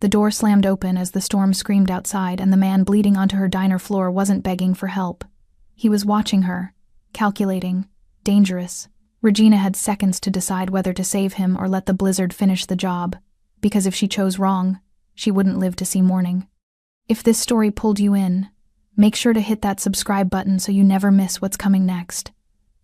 The door slammed open as the storm screamed outside, and the man bleeding onto her diner floor wasn't begging for help. He was watching her, calculating, dangerous. Regina had seconds to decide whether to save him or let the blizzard finish the job, because if she chose wrong, she wouldn't live to see morning. If this story pulled you in, make sure to hit that subscribe button so you never miss what's coming next.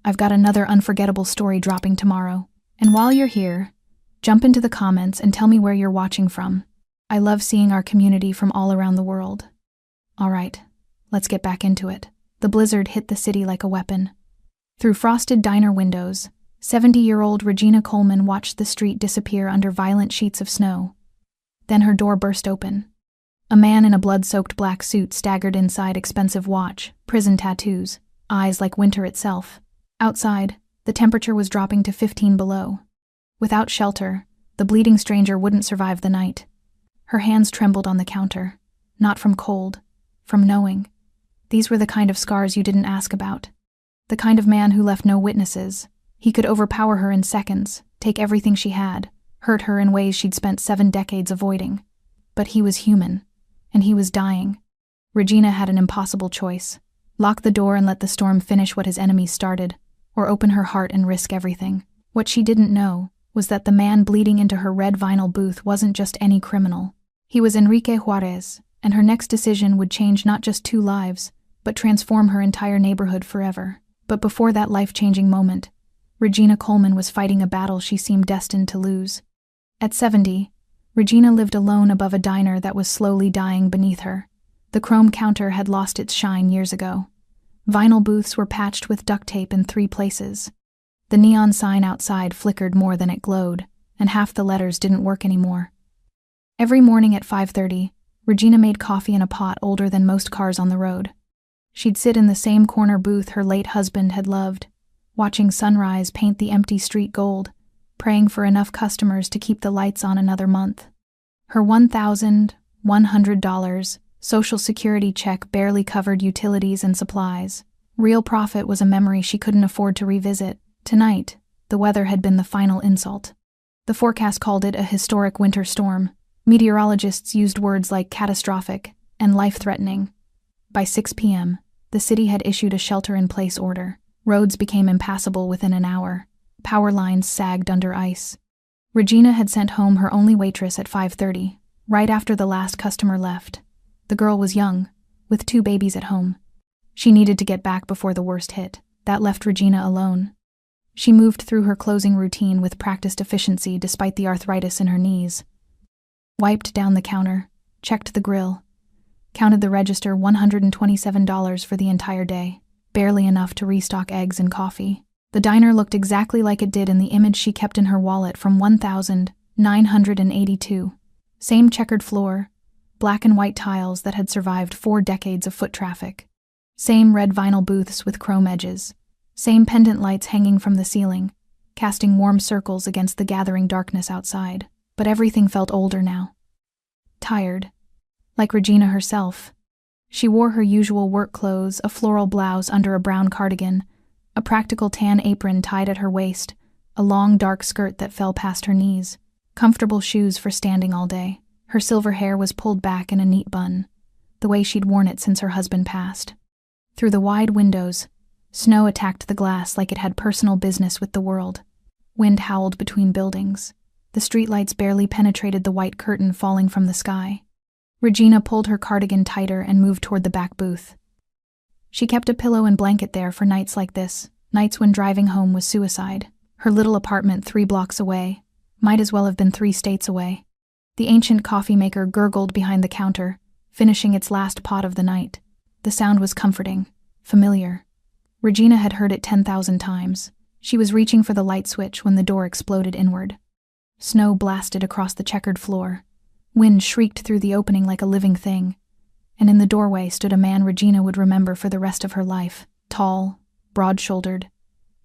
I've got another unforgettable story dropping tomorrow. And while you're here, jump into the comments and tell me where you're watching from. I love seeing our community from all around the world. All right, let's get back into it. The blizzard hit the city like a weapon. Through frosted diner windows, 70-year-old Regina Coleman watched the street disappear under violent sheets of snow. Then her door burst open. A man in a blood-soaked black suit staggered inside expensive watch, prison tattoos, eyes like winter itself. Outside, the temperature was dropping to 15 below. Without shelter, the bleeding stranger wouldn't survive the night. Her hands trembled on the counter, not from cold, from knowing. These were the kind of scars you didn't ask about. The kind of man who left no witnesses. He could overpower her in seconds, take everything she had, hurt her in ways she'd spent 7 decades avoiding. But he was human, and he was dying. Regina had an impossible choice. Lock the door and let the storm finish what his enemies started, or open her heart and risk everything. What she didn't know was that the man bleeding into her red vinyl booth wasn't just any criminal. He was Enrique Juarez, and her next decision would change not just 2 lives, but transform her entire neighborhood forever. But before that life-changing moment, Regina Coleman was fighting a battle she seemed destined to lose. At 70, Regina lived alone above a diner that was slowly dying beneath her. The chrome counter had lost its shine years ago. Vinyl booths were patched with duct tape in 3 places. The neon sign outside flickered more than it glowed, and half the letters didn't work anymore. Every morning at 5:30, Regina made coffee in a pot older than most cars on the road. She'd sit in the same corner booth her late husband had loved, watching sunrise paint the empty street gold, praying for enough customers to keep the lights on another month. Her $1,100 Social Security check barely covered utilities and supplies. Real profit was a memory she couldn't afford to revisit. Tonight, the weather had been the final insult. The forecast called it a historic winter storm. Meteorologists used words like catastrophic and life-threatening. By 6 p.m., the city had issued a shelter-in-place order. Roads became impassable within an hour. Power lines sagged under ice. Regina had sent home her only waitress at 5:30, right after the last customer left. The girl was young, with 2 babies at home. She needed to get back before the worst hit. That left Regina alone. She moved through her closing routine with practiced efficiency despite the arthritis in her knees. Wiped down the counter, checked the grill, counted the register $127 for the entire day, barely enough to restock eggs and coffee. The diner looked exactly like it did in the image she kept in her wallet from 1982. Same checkered floor, black and white tiles that had survived 4 decades of foot traffic. Same red vinyl booths with chrome edges. Same pendant lights hanging from the ceiling, casting warm circles against the gathering darkness outside. But everything felt older now. Tired. Like Regina herself. She wore her usual work clothes, a floral blouse under a brown cardigan, a practical tan apron tied at her waist, a long dark skirt that fell past her knees, comfortable shoes for standing all day. Her silver hair was pulled back in a neat bun, the way she'd worn it since her husband passed. Through the wide windows, snow attacked the glass like it had personal business with the world. Wind howled between buildings. The streetlights barely penetrated the white curtain falling from the sky. Regina pulled her cardigan tighter and moved toward the back booth. She kept a pillow and blanket there for nights like this, nights when driving home was suicide. Her little apartment 3 blocks away, might as well have been 3 states away. The ancient coffee maker gurgled behind the counter, finishing its last pot of the night. The sound was comforting, familiar. Regina had heard it 10,000 times. She was reaching for the light switch when the door exploded inward. Snow blasted across the checkered floor. Wind shrieked through the opening like a living thing. And in the doorway stood a man Regina would remember for the rest of her life. Tall, broad-shouldered,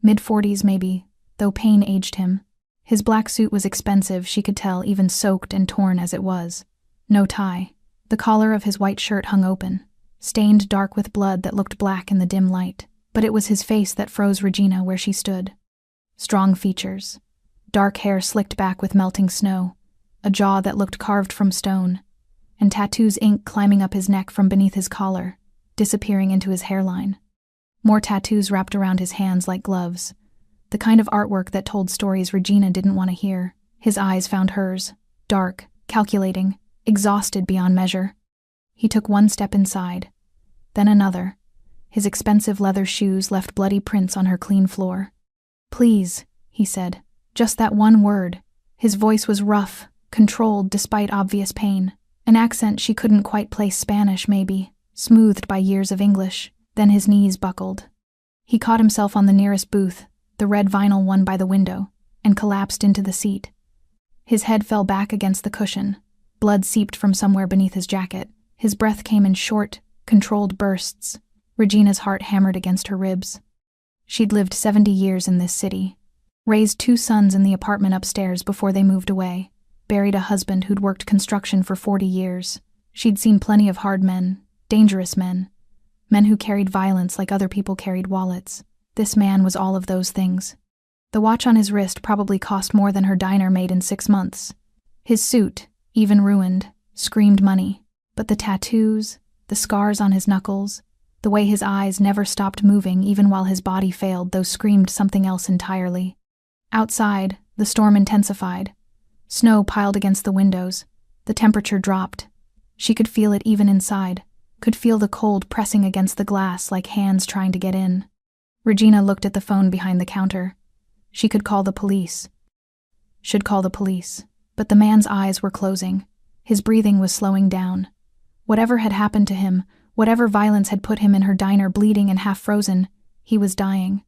mid-40s maybe, though pain aged him. His black suit was expensive, she could tell, even soaked and torn as it was. No tie. The collar of his white shirt hung open, stained dark with blood that looked black in the dim light. But it was his face that froze Regina where she stood. Strong features. Dark hair slicked back with melting snow, a jaw that looked carved from stone, and tattoos ink climbing up his neck from beneath his collar, disappearing into his hairline. More tattoos wrapped around his hands like gloves, the kind of artwork that told stories Regina didn't want to hear. His eyes found hers, dark, calculating, exhausted beyond measure. He took one step inside, then another. His expensive leather shoes left bloody prints on her clean floor. "Please," he said, just that one word. His voice was rough, controlled despite obvious pain, an accent she couldn't quite place Spanish maybe, smoothed by years of English. Then his knees buckled. He caught himself on the nearest booth, the red vinyl one by the window, and collapsed into the seat. His head fell back against the cushion. Blood seeped from somewhere beneath his jacket. His breath came in short, controlled bursts. Regina's heart hammered against her ribs. She'd lived 70 years in this city, raised 2 sons in the apartment upstairs before they moved away, buried a husband who'd worked construction for 40 years. She'd seen plenty of hard men, dangerous men who carried violence like other people carried wallets. This man was all of those things. The watch on his wrist probably cost more than her diner made in 6 months. His suit, even ruined, screamed money. But the tattoos, the scars on his knuckles, the way his eyes never stopped moving even while his body failed, those screamed something else entirely. Outside, the storm intensified. Snow piled against the windows. The temperature dropped. She could feel it even inside, could feel the cold pressing against the glass like hands trying to get in. Regina looked at the phone behind the counter. She could call the police. Should call the police. But the man's eyes were closing. His breathing was slowing down. Whatever had happened to him, whatever violence had put him in her diner bleeding and half frozen, he was dying.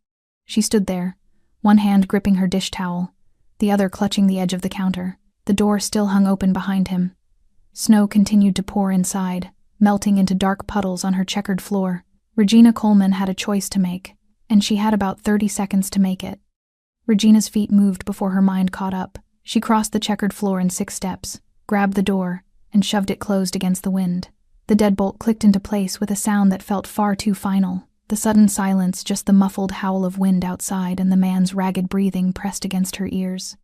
She stood there, one hand gripping her dish towel, the other clutching the edge of the counter. The door still hung open behind him. Snow continued to pour inside, melting into dark puddles on her checkered floor. Regina Coleman had a choice to make, and she had about 30 seconds to make it. Regina's feet moved before her mind caught up. She crossed the checkered floor in 6 steps, grabbed the door, and shoved it closed against the wind. The deadbolt clicked into place with a sound that felt far too final. The sudden silence, just the muffled howl of wind outside and the man's ragged breathing pressed against her ears.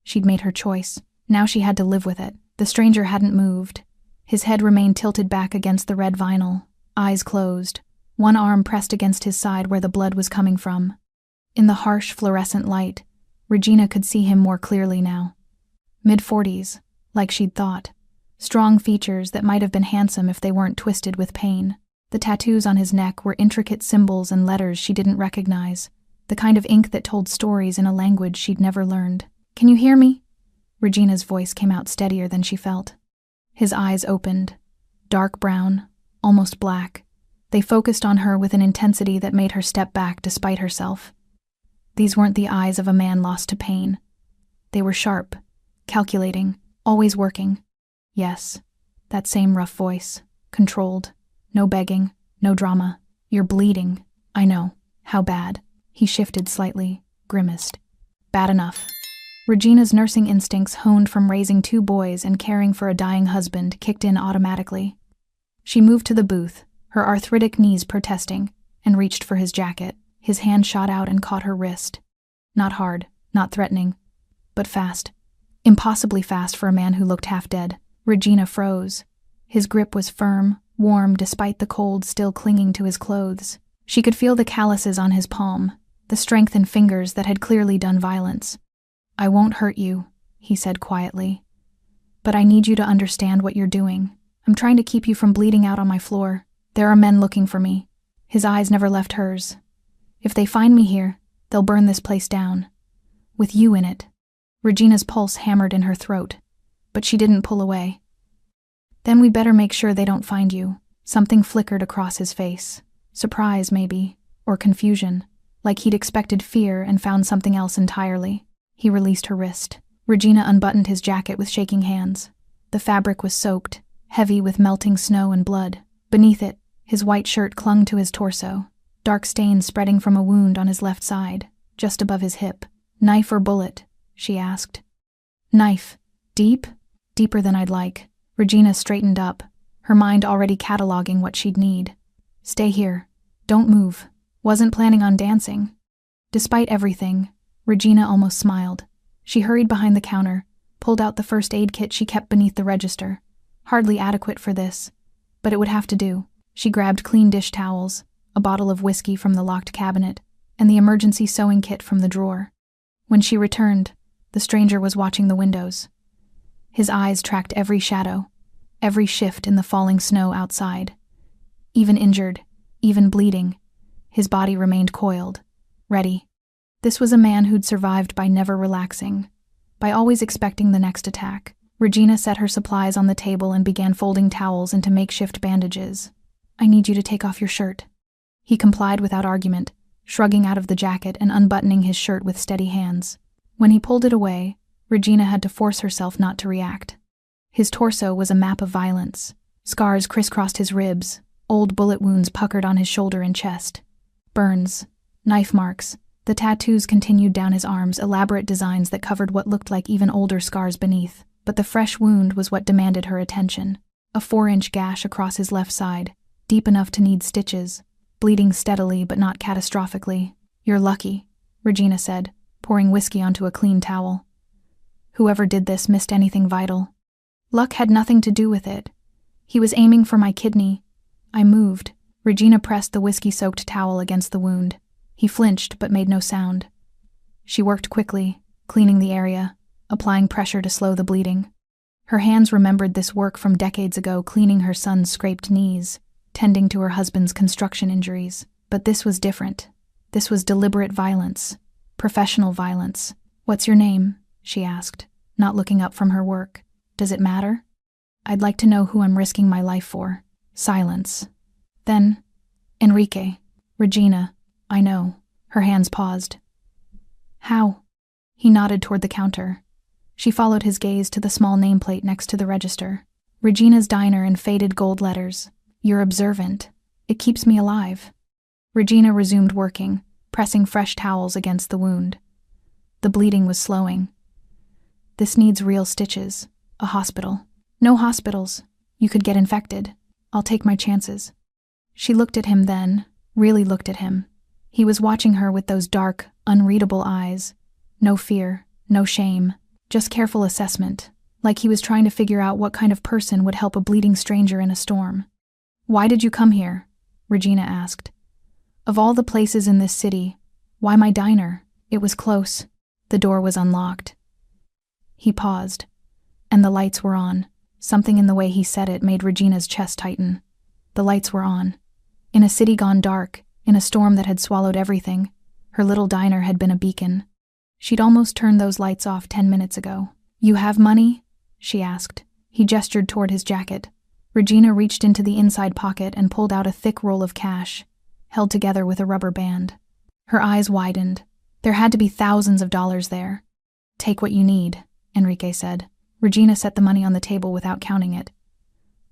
She'd made her choice. Now she had to live with it. The stranger hadn't moved. His head remained tilted back against the red vinyl, eyes closed, one arm pressed against his side where the blood was coming from. In the harsh fluorescent light, Regina could see him more clearly now. Mid-40s, like she'd thought. Strong features that might have been handsome if they weren't twisted with pain. The tattoos on his neck were intricate symbols and letters she didn't recognize, the kind of ink that told stories in a language she'd never learned. "Can you hear me?" Regina's voice came out steadier than she felt. His eyes opened, dark brown, almost black. They focused on her with an intensity that made her step back despite herself. These weren't the eyes of a man lost to pain. They were sharp, calculating, always working. Yes, that same rough voice, controlled, no begging, no drama. "You're bleeding. I know. How bad?" He shifted slightly, grimaced. "Bad enough." Regina's nursing instincts, honed from raising 2 boys and caring for a dying husband, kicked in automatically. She moved to the booth, her arthritic knees protesting, and reached for his jacket. His hand shot out and caught her wrist. Not hard, not threatening, but fast. Impossibly fast for a man who looked half dead. Regina froze. His grip was firm, warm despite the cold still clinging to his clothes. She could feel the calluses on his palm, the strength in fingers that had clearly done violence. "I won't hurt you," he said quietly. "But I need you to understand what you're doing. I'm trying to keep you from bleeding out on my floor. There are men looking for me." His eyes never left hers. "If they find me here, they'll burn this place down. With you in it." Regina's pulse hammered in her throat, but she didn't pull away. "Then we better make sure they don't find you." Something flickered across his face. Surprise, maybe, or confusion, like he'd expected fear and found something else entirely. He released her wrist. Regina unbuttoned his jacket with shaking hands. The fabric was soaked, heavy with melting snow and blood. Beneath it, his white shirt clung to his torso, dark stains spreading from a wound on his left side, just above his hip. "Knife or bullet?" she asked. "Knife. Deep? Deeper than I'd like." Regina straightened up, her mind already cataloging what she'd need. "Stay here. Don't move. Wasn't planning on dancing." Despite everything, Regina almost smiled. She hurried behind the counter, pulled out the first aid kit she kept beneath the register. Hardly adequate for this, but it would have to do. She grabbed clean dish towels, a bottle of whiskey from the locked cabinet, and the emergency sewing kit from the drawer. When she returned, the stranger was watching the windows. His eyes tracked every shadow, every shift in the falling snow outside. Even injured, even bleeding, his body remained coiled, ready. This was a man who'd survived by never relaxing, by always expecting the next attack. Regina set her supplies on the table and began folding towels into makeshift bandages. "I need you to take off your shirt." He complied without argument, shrugging out of the jacket and unbuttoning his shirt with steady hands. When he pulled it away, Regina had to force herself not to react. His torso was a map of violence. Scars crisscrossed his ribs, old bullet wounds puckered on his shoulder and chest. Burns, knife marks, the tattoos continued down his arms, elaborate designs that covered what looked like even older scars beneath. But the fresh wound was what demanded her attention. A 4-inch gash across his left side, deep enough to need stitches, bleeding steadily but not catastrophically. "You're lucky," Regina said, pouring whiskey onto a clean towel. "Whoever did this missed anything vital. Luck had nothing to do with it. He was aiming for my kidney. I moved." Regina pressed the whiskey-soaked towel against the wound. He flinched but made no sound. She worked quickly, cleaning the area, applying pressure to slow the bleeding. Her hands remembered this work from decades ago, cleaning her son's scraped knees, tending to her husband's construction injuries. But this was different. This was deliberate violence, professional violence. "What's your name?" she asked, not looking up from her work. "Does it matter? I'd like to know who I'm risking my life for." Silence. Then, "Enrique." "Regina, I know." Her hands paused. "How?" He nodded toward the counter. She followed his gaze to the small nameplate next to the register. "Regina's Diner" in faded gold letters. "You're observant. It keeps me alive." Regina resumed working, pressing fresh towels against the wound. The bleeding was slowing. "This needs real stitches. A hospital." "No hospitals. You could get infected. I'll take my chances." She looked at him then, really looked at him. He was watching her with those dark, unreadable eyes. No fear, no shame, just careful assessment, like he was trying to figure out what kind of person would help a bleeding stranger in a storm. "Why did you come here?" Regina asked. "Of all the places in this city, why my diner? It was close." The door was unlocked. He paused, and the lights were on. Something in the way he said it made Regina's chest tighten. The lights were on. In a city gone dark, in a storm that had swallowed everything, her little diner had been a beacon. She'd almost turned those lights off 10 minutes ago. "You have money?" she asked. He gestured toward his jacket. Regina reached into the inside pocket and pulled out a thick roll of cash, held together with a rubber band. Her eyes widened. There had to be thousands of dollars there. "Take what you need," Enrique said. Regina set the money on the table without counting it.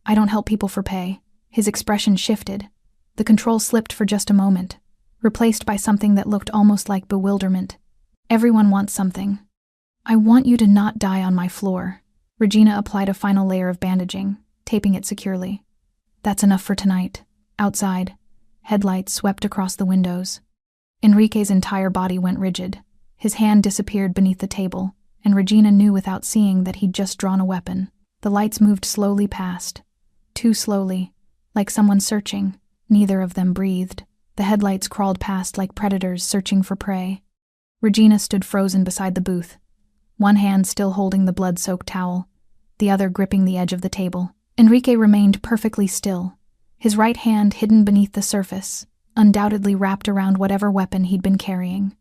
"I don't help people for pay." His expression shifted. The control slipped for just a moment, replaced by something that looked almost like bewilderment. "Everyone wants something. I want you to not die on my floor." Regina applied a final layer of bandaging, taping it securely. "That's enough for tonight." Outside, headlights swept across the windows. Enrique's entire body went rigid. His hand disappeared beneath the table, and Regina knew without seeing that he'd just drawn a weapon. The lights moved slowly past. Too slowly, like someone searching. Neither of them breathed. The headlights crawled past like predators searching for prey. Regina stood frozen beside the booth, one hand still holding the blood-soaked towel, the other gripping the edge of the table. Enrique remained perfectly still, his right hand hidden beneath the surface, undoubtedly wrapped around whatever weapon he'd been carrying.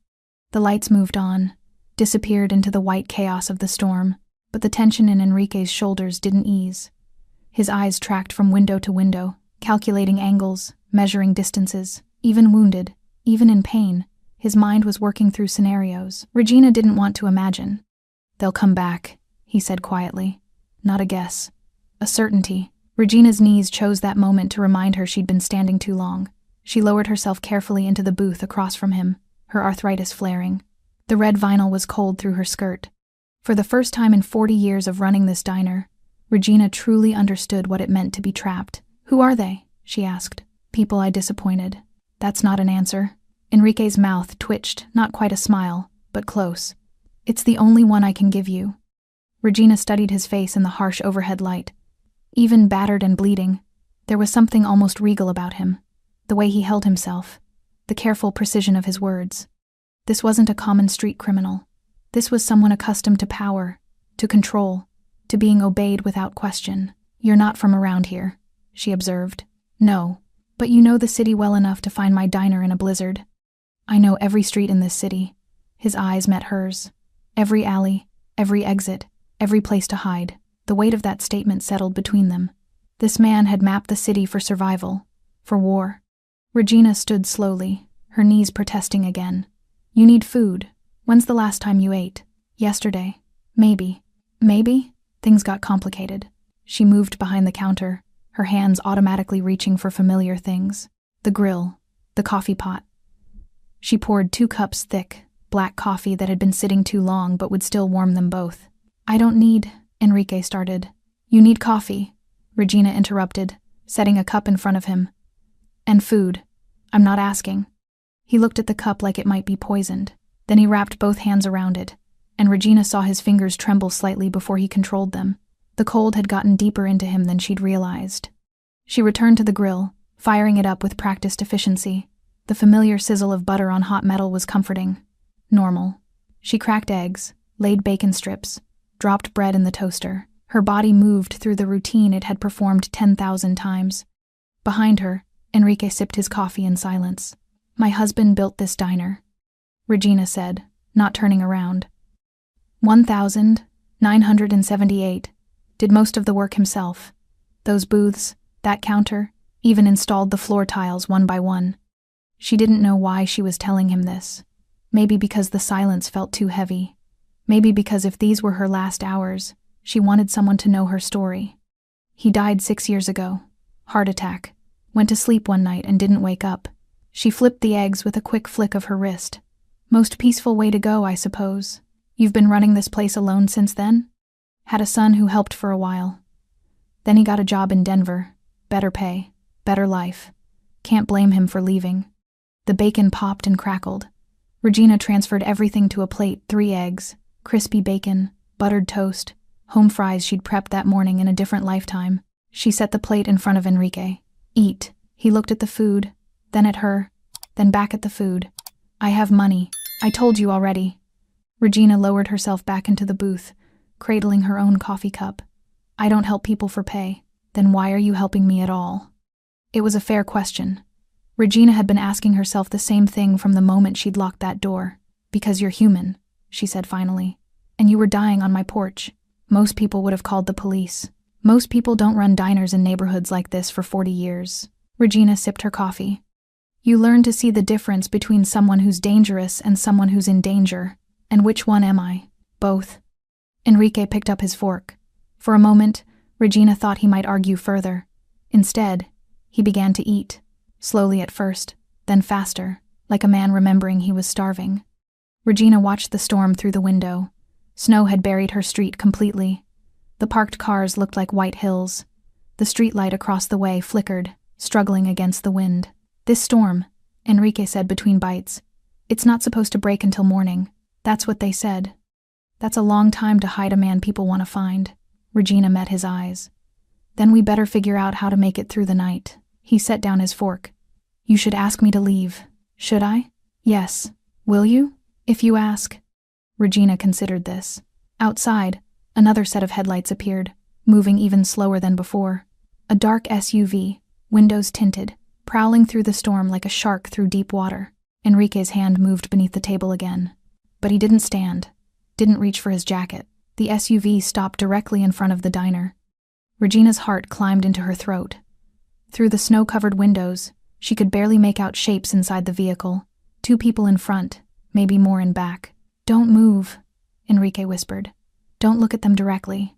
The lights moved on, disappeared into the white chaos of the storm, but the tension in Enrique's shoulders didn't ease. His eyes tracked from window to window, calculating angles, measuring distances. Even wounded, even in pain, his mind was working through scenarios Regina didn't want to imagine. "They'll come back," he said quietly. Not a guess. A certainty. Regina's knees chose that moment to remind her she'd been standing too long. She lowered herself carefully into the booth across from him, her arthritis flaring. The red vinyl was cold through her skirt. For the first time in 40 years of running this diner, Regina truly understood what it meant to be trapped. "Who are they?" she asked. "People I disappointed." "That's not an answer." Enrique's mouth twitched, not quite a smile, but close. "It's the only one I can give you." Regina studied his face in the harsh overhead light. Even battered and bleeding, there was something almost regal about him. The way he held himself, the careful precision of his words. This wasn't a common street criminal. This was someone accustomed to power, to control, to being obeyed without question. "You're not from around here," she observed. "No, but you know the city well enough to find my diner in a blizzard." "I know every street in this city." His eyes met hers. Every alley, every exit, every place to hide. The weight of that statement settled between them. This man had mapped the city for survival, for war. Regina stood slowly, her knees protesting again. "You need food. When's the last time you ate?" "Yesterday. Maybe." "Maybe?" Things got complicated. She moved behind the counter, her hands automatically reaching for familiar things. The grill, the coffee pot. She poured 2 cups thick, black coffee that had been sitting too long but would still warm them both. "I don't need," Enrique started. "You need coffee," Regina interrupted, setting a cup in front of him. "And food. I'm not asking." He looked at the cup like it might be poisoned. Then he wrapped both hands around it, and Regina saw his fingers tremble slightly before he controlled them. The cold had gotten deeper into him than she'd realized. She returned to the grill, firing it up with practiced efficiency. The familiar sizzle of butter on hot metal was comforting. Normal. She cracked eggs, laid bacon strips, dropped bread in the toaster. Her body moved through the routine it had performed 10,000 times. Behind her, Enrique sipped his coffee in silence. "My husband built this diner," Regina said, not turning around. 1978. Did most of the work himself. Those booths, that counter, even installed the floor tiles one by one. She didn't know why she was telling him this. Maybe because the silence felt too heavy. Maybe because if these were her last hours, she wanted someone to know her story. He died 6 years ago. Heart attack. Went to sleep one night and didn't wake up. She flipped the eggs with a quick flick of her wrist. "Most peaceful way to go, I suppose. You've been running this place alone since then?" "Had a son who helped for a while. Then he got a job in Denver. Better pay, better life. Can't blame him for leaving." The bacon popped and crackled. Regina transferred everything to a plate: 3 eggs, crispy bacon, buttered toast, home fries she'd prepped that morning in a different lifetime. She set the plate in front of Enrique. "Eat." He looked at the food, then at her, then back at the food. "I have money. I told you already." Regina lowered herself back into the booth, cradling her own coffee cup. "I don't help people for pay. Then why are you helping me at all?" It was a fair question. Regina had been asking herself the same thing from the moment she'd locked that door. "Because you're human," she said finally. "And you were dying on my porch. Most people would have called the police. Most people don't run diners in neighborhoods like this for 40 years. Regina sipped her coffee. "You learn to see the difference between someone who's dangerous and someone who's in danger. And which one am I? Both." Enrique picked up his fork. For a moment, Regina thought he might argue further. Instead, he began to eat. Slowly at first, then faster, like a man remembering he was starving. Regina watched the storm through the window. Snow had buried her street completely. The parked cars looked like white hills. The streetlight across the way flickered, struggling against the wind. "This storm," Enrique said between bites. "It's not supposed to break until morning. That's what they said." "That's a long time to hide a man people want to find." Regina met his eyes. "Then we better figure out how to make it through the night." He set down his fork. "You should ask me to leave." "Should I?" "Yes. Will you?" "If you ask." Regina considered this. Outside, another set of headlights appeared, moving even slower than before. A dark SUV, windows tinted, prowling through the storm like a shark through deep water. Enrique's hand moved beneath the table again. But he didn't stand, didn't reach for his jacket. The SUV stopped directly in front of the diner. Regina's heart climbed into her throat. Through the snow-covered windows, she could barely make out shapes inside the vehicle. 2 people in front, maybe more in back. "Don't move," Enrique whispered. "Don't look at them directly."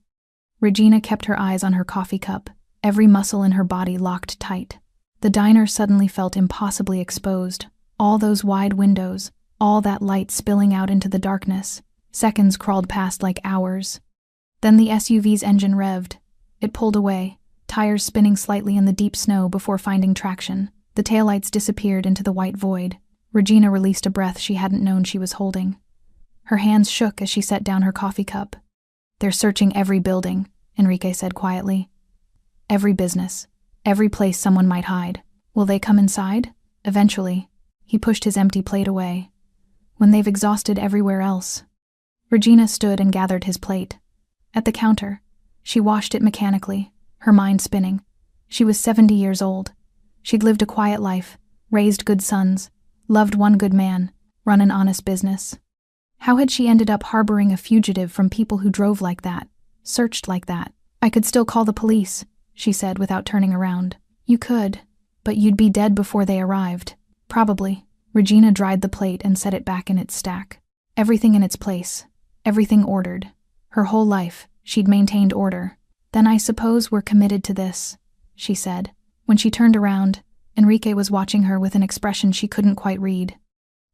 Regina kept her eyes on her coffee cup, every muscle in her body locked tight. The diner suddenly felt impossibly exposed. All those wide windows, all that light spilling out into the darkness. Seconds crawled past like hours. Then the SUV's engine revved. It pulled away, tires spinning slightly in the deep snow before finding traction. The taillights disappeared into the white void. Regina released a breath she hadn't known she was holding. Her hands shook as she set down her coffee cup. They're searching every building, Enrique said quietly. Every business. Every place someone might hide. Will they come inside? Eventually. He pushed his empty plate away. When they've exhausted everywhere else. Regina stood and gathered his plate. At the counter, she washed it mechanically, her mind spinning. She was 70 years old. She'd lived a quiet life, raised good sons, loved one good man, run an honest business. How had she ended up harboring a fugitive from people who drove like that, searched like that? I could still call the police, she said without turning around. You could, but you'd be dead before they arrived. Probably. Regina dried the plate and set it back in its stack. Everything in its place. Everything ordered. Her whole life, she'd maintained order. Then I suppose we're committed to this, she said. When she turned around, Enrique was watching her with an expression she couldn't quite read.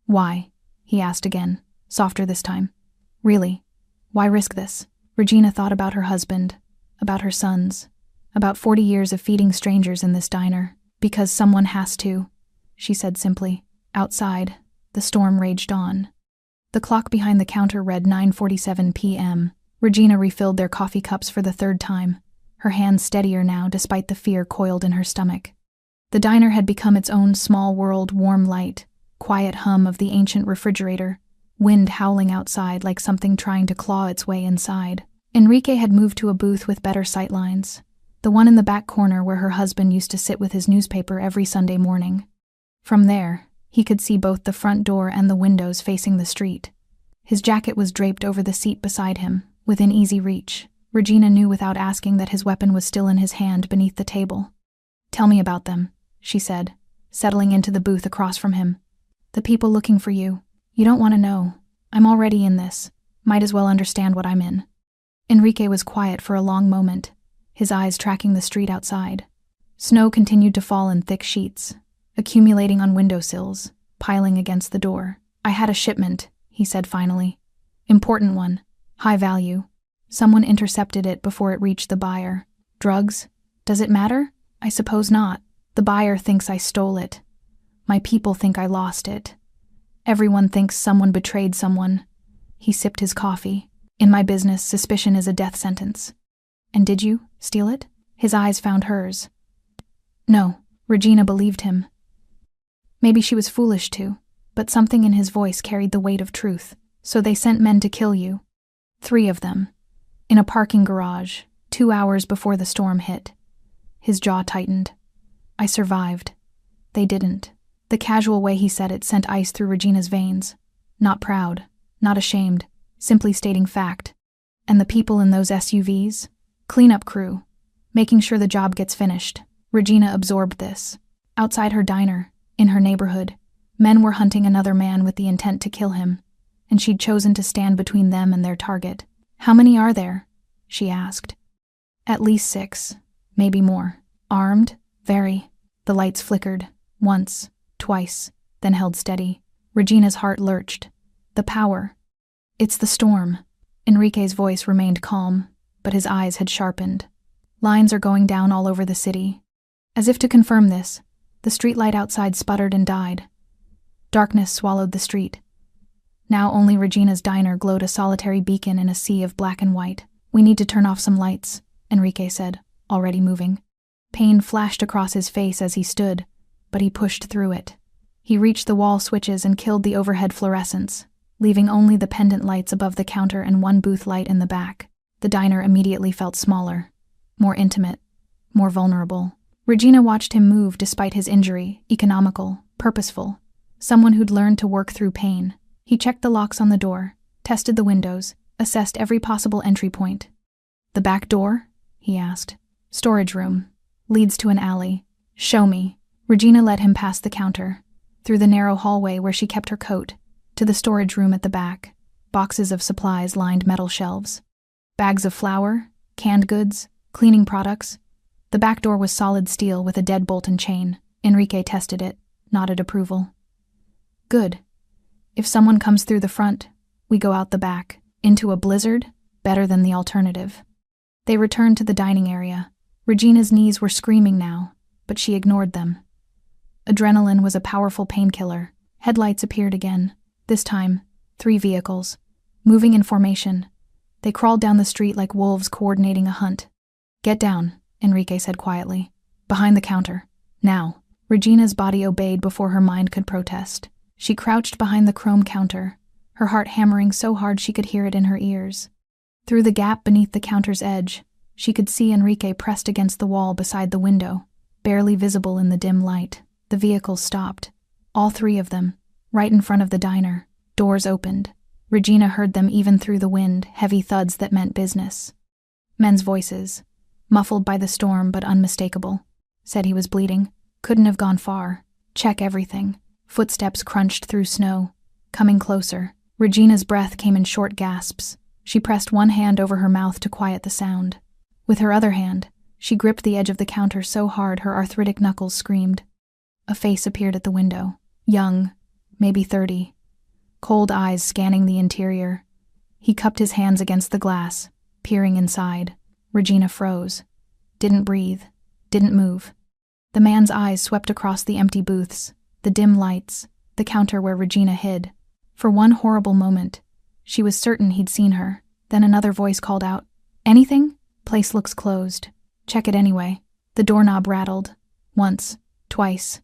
Why? He asked again, softer this time. Really? Why risk this? Regina thought about her husband, about her sons, about 40 years of feeding strangers in this diner. Because someone has to, she said simply. Outside, the storm raged on. The clock behind the counter read 9:47 p.m. Regina refilled their coffee cups for the third time, her hands steadier now despite the fear coiled in her stomach. The diner had become its own small world, warm light, quiet hum of the ancient refrigerator, wind howling outside like something trying to claw its way inside. Enrique had moved to a booth with better sightlines, the one in the back corner where her husband used to sit with his newspaper every Sunday morning. From there, he could see both the front door and the windows facing the street. His jacket was draped over the seat beside him, within easy reach. Regina knew without asking that his weapon was still in his hand beneath the table. Tell me about them, she said, settling into the booth across from him. The people looking for you. You don't want to know. I'm already in this. Might as well understand what I'm in. Enrique was quiet for a long moment, his eyes tracking the street outside. Snow continued to fall in thick sheets, accumulating on windowsills, piling against the door. I had a shipment, he said finally. Important one. High value. Someone intercepted it before it reached the buyer. Drugs? Does it matter? I suppose not. The buyer thinks I stole it. My people think I lost it. Everyone thinks someone betrayed someone. He sipped his coffee. In my business, suspicion is a death sentence. And did you steal it? His eyes found hers. No, Regina believed him. Maybe she was foolish to, but something in his voice carried the weight of truth. So they sent men to kill you. 3 of them. In a parking garage, 2 hours before the storm hit. His jaw tightened. I survived. They didn't. The casual way he said it sent ice through Regina's veins. Not proud, not ashamed, simply stating fact. And the people in those SUVs? Cleanup crew. Making sure the job gets finished. Regina absorbed this. Outside her diner, in her neighborhood, men were hunting another man with the intent to kill him, and she'd chosen to stand between them and their target. How many are there? She asked. At least 6, maybe more. Armed? Very. The lights flickered, once, twice, then held steady. Regina's heart lurched. The power. It's the storm. Enrique's voice remained calm, but his eyes had sharpened. Lines are going down all over the city. As if to confirm this, the streetlight outside sputtered and died. Darkness swallowed the street. Now only Regina's diner glowed a solitary beacon in a sea of black and white. We need to turn off some lights, Enrique said, already moving. Pain flashed across his face as he stood, but he pushed through it. He reached the wall switches and killed the overhead fluorescents, leaving only the pendant lights above the counter and one booth light in the back. The diner immediately felt smaller, more intimate, more vulnerable. Regina watched him move despite his injury, economical, purposeful, someone who'd learned to work through pain. He checked the locks on the door, tested the windows, assessed every possible entry point. The back door? He asked. Storage room. Leads to an alley. Show me. Regina led him past the counter, through the narrow hallway where she kept her coat, to the storage room at the back. Boxes of supplies lined metal shelves. Bags of flour, canned goods, cleaning products. The back door was solid steel with a deadbolt and chain. Enrique tested it, nodded approval. Good. If someone comes through the front, we go out the back. Into a blizzard? Better than the alternative. They returned to the dining area. Regina's knees were screaming now, but she ignored them. Adrenaline was a powerful painkiller. Headlights appeared again. This time, 3 vehicles, moving in formation, They crawled down the street like wolves coordinating a hunt. "Get down," Enrique said quietly. "Behind the counter. Now." Regina's body obeyed before her mind could protest. She crouched behind the chrome counter, her heart hammering so hard she could hear it in her ears. Through the gap beneath the counter's edge, she could see Enrique pressed against the wall beside the window, barely visible in the dim light. The vehicles stopped. All three of them, right in front of the diner. Doors opened. Regina heard them even through the wind, heavy thuds that meant business. Men's voices, muffled by the storm but unmistakable. Said he was bleeding. Couldn't have gone far. Check everything. Footsteps crunched through snow. Coming closer. Regina's breath came in short gasps. She pressed one hand over her mouth to quiet the sound. With her other hand, she gripped the edge of the counter so hard her arthritic knuckles screamed. A face appeared at the window. Young, maybe 30. Cold eyes scanning the interior. He cupped his hands against the glass, peering inside. Regina froze. Didn't breathe. Didn't move. The man's eyes swept across the empty booths, the dim lights, the counter where Regina hid. For one horrible moment, she was certain he'd seen her. Then another voice called out, "Anything? Place looks closed. Check it anyway." The doorknob rattled. Once, twice.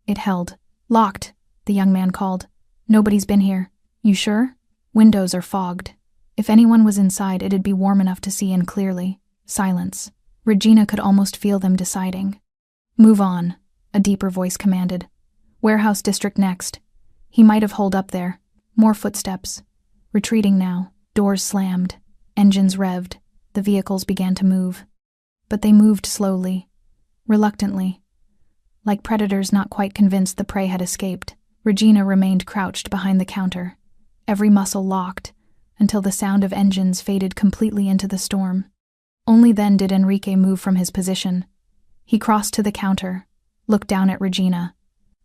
It held. "Locked," the young man called. "Nobody's been here." "You sure?" "Windows are fogged. If anyone was inside, it'd be warm enough to see in clearly." Silence. Regina could almost feel them deciding. "Move on," a deeper voice commanded. "Warehouse district next." He might have holed up there. More footsteps. Retreating now. Doors slammed. Engines revved. The vehicles began to move. But they moved slowly. Reluctantly. Like predators not quite convinced the prey had escaped, Regina remained crouched behind the counter, every muscle locked, until the sound of engines faded completely into the storm. Only then did Enrique move from his position. He crossed to the counter, looked down at Regina.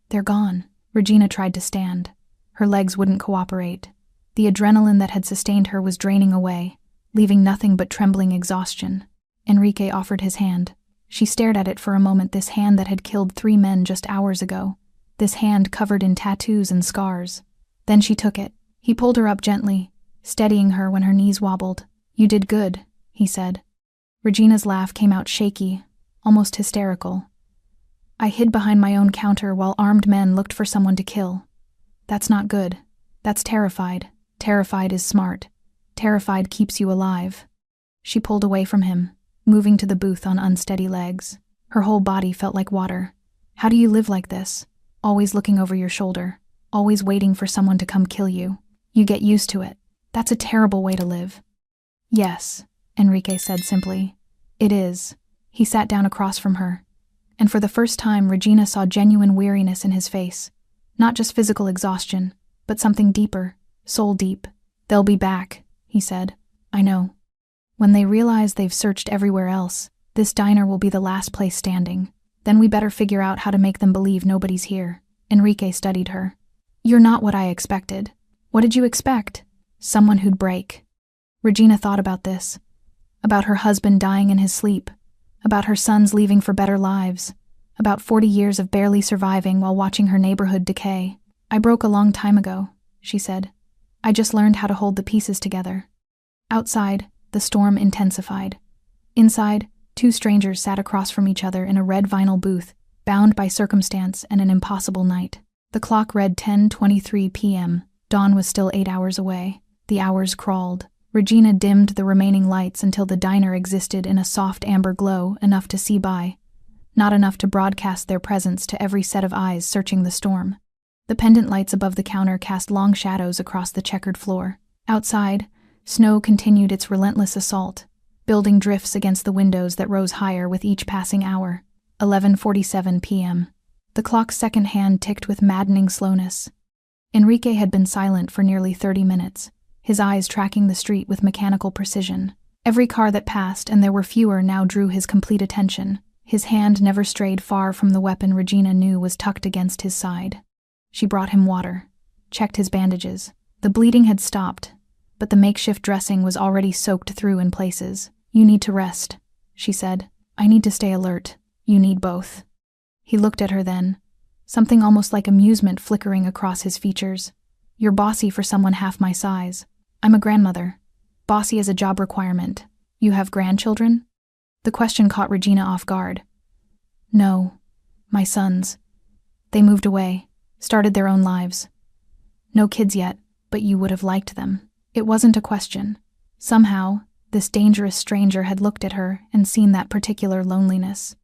"They're gone." Regina tried to stand. Her legs wouldn't cooperate. The adrenaline that had sustained her was draining away, leaving nothing but trembling exhaustion. Enrique offered his hand. She stared at it for a moment, this hand that had killed 3 men just hours ago. This hand covered in tattoos and scars. Then she took it. He pulled her up gently, steadying her when her knees wobbled. "You did good," he said. Regina's laugh came out shaky, almost hysterical. "I hid behind my own counter while armed men looked for someone to kill. That's not good. That's terrified. Terrified is smart. Terrified keeps you alive." She pulled away from him, moving to the booth on unsteady legs. Her whole body felt like water. "How do you live like this? Always looking over your shoulder. Always waiting for someone to come kill you. You get used to it. That's a terrible way to live." "Yes," Enrique said simply. "It is." He sat down across from her. And for the first time, Regina saw genuine weariness in his face. Not just physical exhaustion, but something deeper, soul deep. "They'll be back," he said. "I know. When they realize they've searched everywhere else, this diner will be the last place standing. Then we better figure out how to make them believe nobody's here." Enrique studied her. "You're not what I expected." "What did you expect?" "Someone who'd break." Regina thought about this. About her husband dying in his sleep. About her sons leaving for better lives. About 40 years of barely surviving while watching her neighborhood decay. "I broke a long time ago," she said. "I just learned how to hold the pieces together." Outside, the storm intensified. Inside, 2 strangers sat across from each other in a red vinyl booth, bound by circumstance and an impossible night. The clock read 10:23 p.m. Dawn was still 8 hours away. The hours crawled. Regina dimmed the remaining lights until the diner existed in a soft amber glow, enough to see by. Not enough to broadcast their presence to every set of eyes searching the storm. The pendant lights above the counter cast long shadows across the checkered floor. Outside, snow continued its relentless assault, building drifts against the windows that rose higher with each passing hour. 11:47 p.m. The clock's second hand ticked with maddening slowness. Enrique had been silent for nearly 30 minutes, his eyes tracking the street with mechanical precision. Every car that passed, and there were fewer, now drew his complete attention. His hand never strayed far from the weapon Regina knew was tucked against his side. She brought him water, checked his bandages. The bleeding had stopped, but the makeshift dressing was already soaked through in places. "You need to rest," she said. "I need to stay alert. You need both." He looked at her then, something almost like amusement flickering across his features. "You're bossy for someone half my size. I'm a grandmother. Bossy as a job requirement. You have grandchildren? The question caught Regina off guard. No. My sons. They moved away, started their own lives. No kids yet, but you would have liked them. It wasn't a question. Somehow, this dangerous stranger had looked at her and seen that particular loneliness.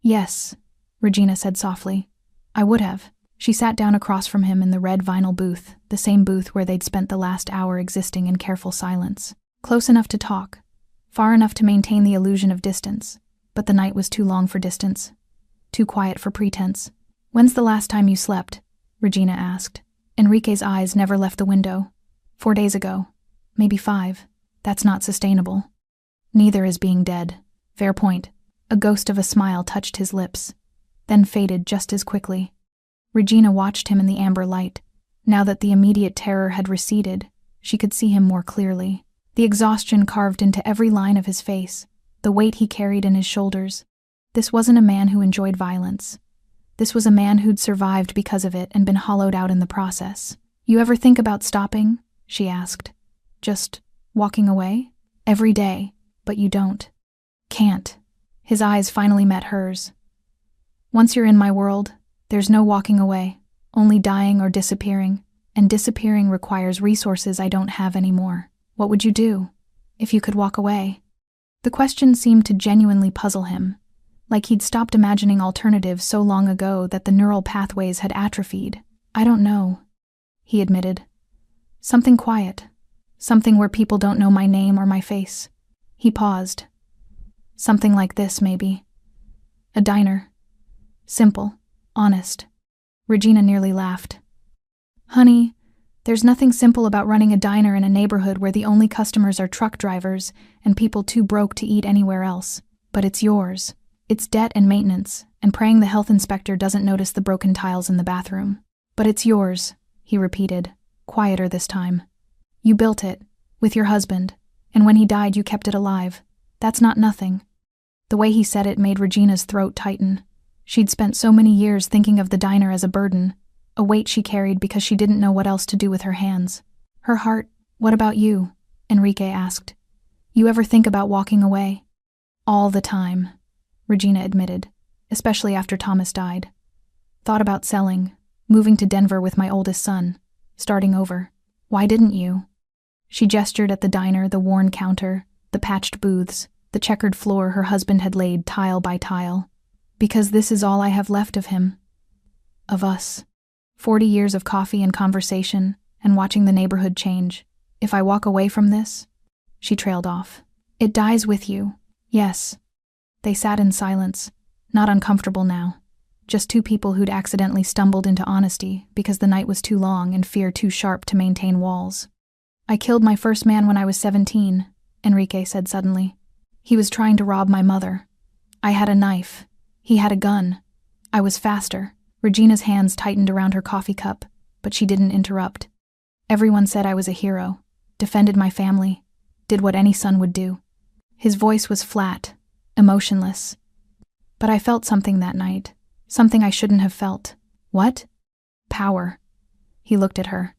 Yes, Regina said softly. I would have. She sat down across from him in the red vinyl booth, the same booth where they'd spent the last hour existing in careful silence. Close enough to talk, far enough to maintain the illusion of distance, but the night was too long for distance, too quiet for pretense. When's the last time you slept? Regina asked. Enrique's eyes never left the window. 4 days ago. Maybe 5. That's not sustainable. Neither is being dead. Fair point. A ghost of a smile touched his lips, then faded just as quickly. Regina watched him in the amber light. Now that the immediate terror had receded, she could see him more clearly. The exhaustion carved into every line of his face, the weight he carried in his shoulders. This wasn't a man who enjoyed violence. This was a man who'd survived because of it and been hollowed out in the process. You ever think about stopping? She asked. Just walking away? Every day, but you don't. Can't. His eyes finally met hers. Once you're in my world, there's no walking away, only dying or disappearing, and disappearing requires resources I don't have anymore. What would you do if you could walk away? The question seemed to genuinely puzzle him, like he'd stopped imagining alternatives so long ago that the neural pathways had atrophied. I don't know, he admitted. Something quiet. Something where people don't know my name or my face. He paused. Something like this, maybe. A diner. Simple. Honest. Regina nearly laughed. Honey, there's nothing simple about running a diner in a neighborhood where the only customers are truck drivers and people too broke to eat anywhere else. But it's yours. It's debt and maintenance, and praying the health inspector doesn't notice the broken tiles in the bathroom. But it's yours, he repeated, quieter this time. You built it, with your husband, and when he died you kept it alive. That's not nothing. The way he said it made Regina's throat tighten. She'd spent so many years thinking of the diner as a burden, a weight she carried because she didn't know what else to do with her hands. Her heart, what about you? Enrique asked. You ever think about walking away? All the time, Regina admitted, especially after Thomas died. Thought about selling, moving to Denver with my oldest son, starting over. Why didn't you? She gestured at the diner, the worn counter, the patched booths, the checkered floor her husband had laid tile by tile. Because this is all I have left of him. Of us. 40 years of coffee and conversation, and watching the neighborhood change. If I walk away from this? She trailed off. It dies with you. Yes. They sat in silence, not uncomfortable now. Just two people who'd accidentally stumbled into honesty because the night was too long and fear too sharp to maintain walls. I killed my first man when I was 17, Enrique said suddenly. He was trying to rob my mother. I had a knife. He had a gun. I was faster. Regina's hands tightened around her coffee cup, but she didn't interrupt. Everyone said I was a hero, defended my family, did what any son would do. His voice was flat, emotionless. But I felt something that night, something I shouldn't have felt. What? Power. He looked at her.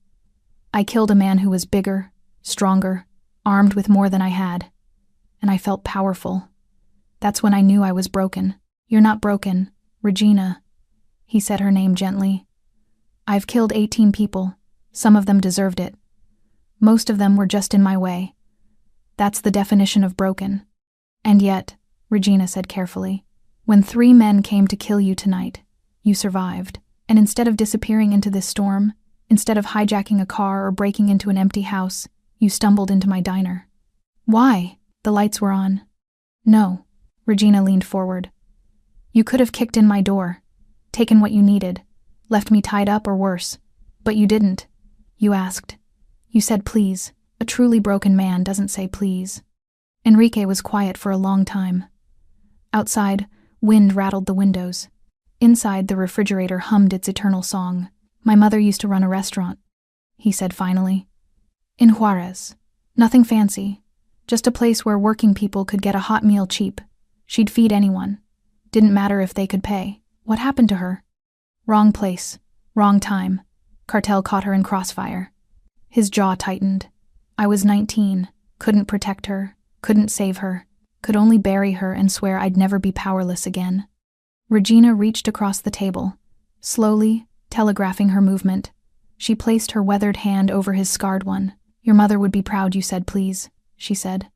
I killed a man who was bigger, stronger, armed with more than I had. And I felt powerful. That's when I knew I was broken. You're not broken, Regina. He said her name gently. I've killed 18 people. Some of them deserved it. Most of them were just in my way. That's the definition of broken. And yet, Regina said carefully, when 3 men came to kill you tonight, you survived. And instead of disappearing into this storm, instead of hijacking a car or breaking into an empty house, you stumbled into my diner. Why? The lights were on. No. Regina leaned forward. You could have kicked in my door, taken what you needed, left me tied up or worse. But you didn't. You asked. You said please. A truly broken man doesn't say please. Enrique was quiet for a long time. Outside, wind rattled the windows. Inside, the refrigerator hummed its eternal song. My mother used to run a restaurant, he said finally. In Juarez. Nothing fancy. Just a place where working people could get a hot meal cheap. She'd feed anyone. Didn't matter if they could pay. What happened to her? Wrong place. Wrong time. Cartel caught her in crossfire. His jaw tightened. I was 19. couldn't protect her, couldn't save her, could only bury her and swear I'd never be powerless again. Regina reached across the table, slowly, telegraphing her movement. She placed her weathered hand over his scarred one. "Your mother would be proud you said please," she said.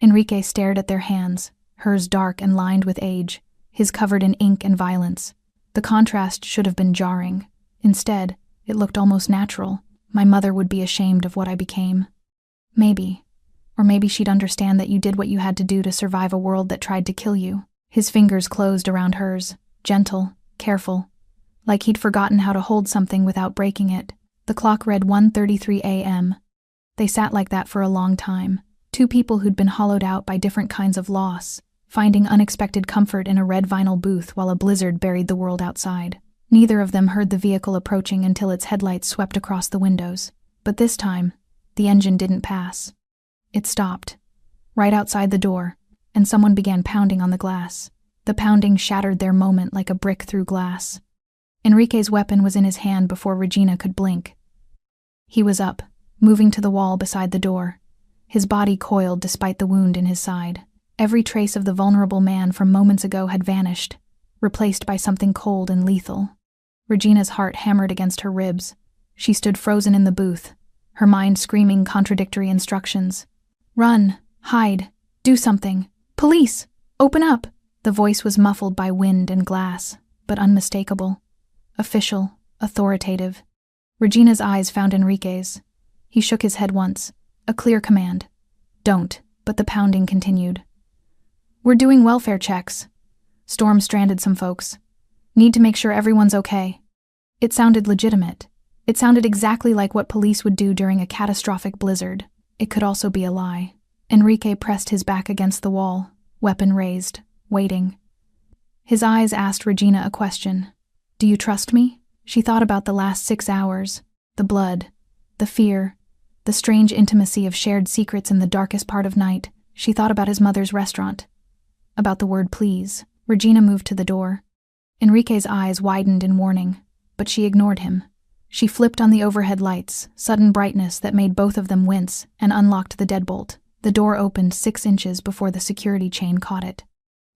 Enrique stared at their hands, hers dark and lined with age, his covered in ink and violence. The contrast should have been jarring. Instead, it looked almost natural. "My mother would be ashamed of what I became." Maybe. Or maybe she'd understand that you did what you had to do to survive a world that tried to kill you. His fingers closed around hers, gentle, careful, like he'd forgotten how to hold something without breaking it. The clock read 1:33 a.m. They sat like that for a long time, two people who'd been hollowed out by different kinds of loss, finding unexpected comfort in a red vinyl booth while a blizzard buried the world outside. Neither of them heard the vehicle approaching until its headlights swept across the windows. But this time, the engine didn't pass. It stopped, right outside the door, and someone began pounding on the glass. The pounding shattered their moment like a brick through glass. Enrique's weapon was in his hand before Regina could blink. He was up, moving to the wall beside the door, his body coiled despite the wound in his side. Every trace of the vulnerable man from moments ago had vanished, replaced by something cold and lethal. Regina's heart hammered against her ribs. She stood frozen in the booth, her mind screaming contradictory instructions. "Run, hide, do something. Police, open up!" The voice was muffled by wind and glass, but unmistakable. Official, authoritative. Regina's eyes found Enrique's. He shook his head once, a clear command. "Don't," but the pounding continued. "We're doing welfare checks. Storm stranded some folks. Need to make sure everyone's okay." It sounded legitimate. It sounded exactly like what police would do during a catastrophic blizzard. It could also be a lie. Enrique pressed his back against the wall, weapon raised, waiting. His eyes asked Regina a question. "Do you trust me?" She thought about the last 6 hours, the blood, the fear, the strange intimacy of shared secrets in the darkest part of night. She thought about his mother's restaurant, about the word please. Regina moved to the door. Enrique's eyes widened in warning, but she ignored him. She flipped on the overhead lights, sudden brightness that made both of them wince, and unlocked the deadbolt. The door opened 6 inches before the security chain caught it.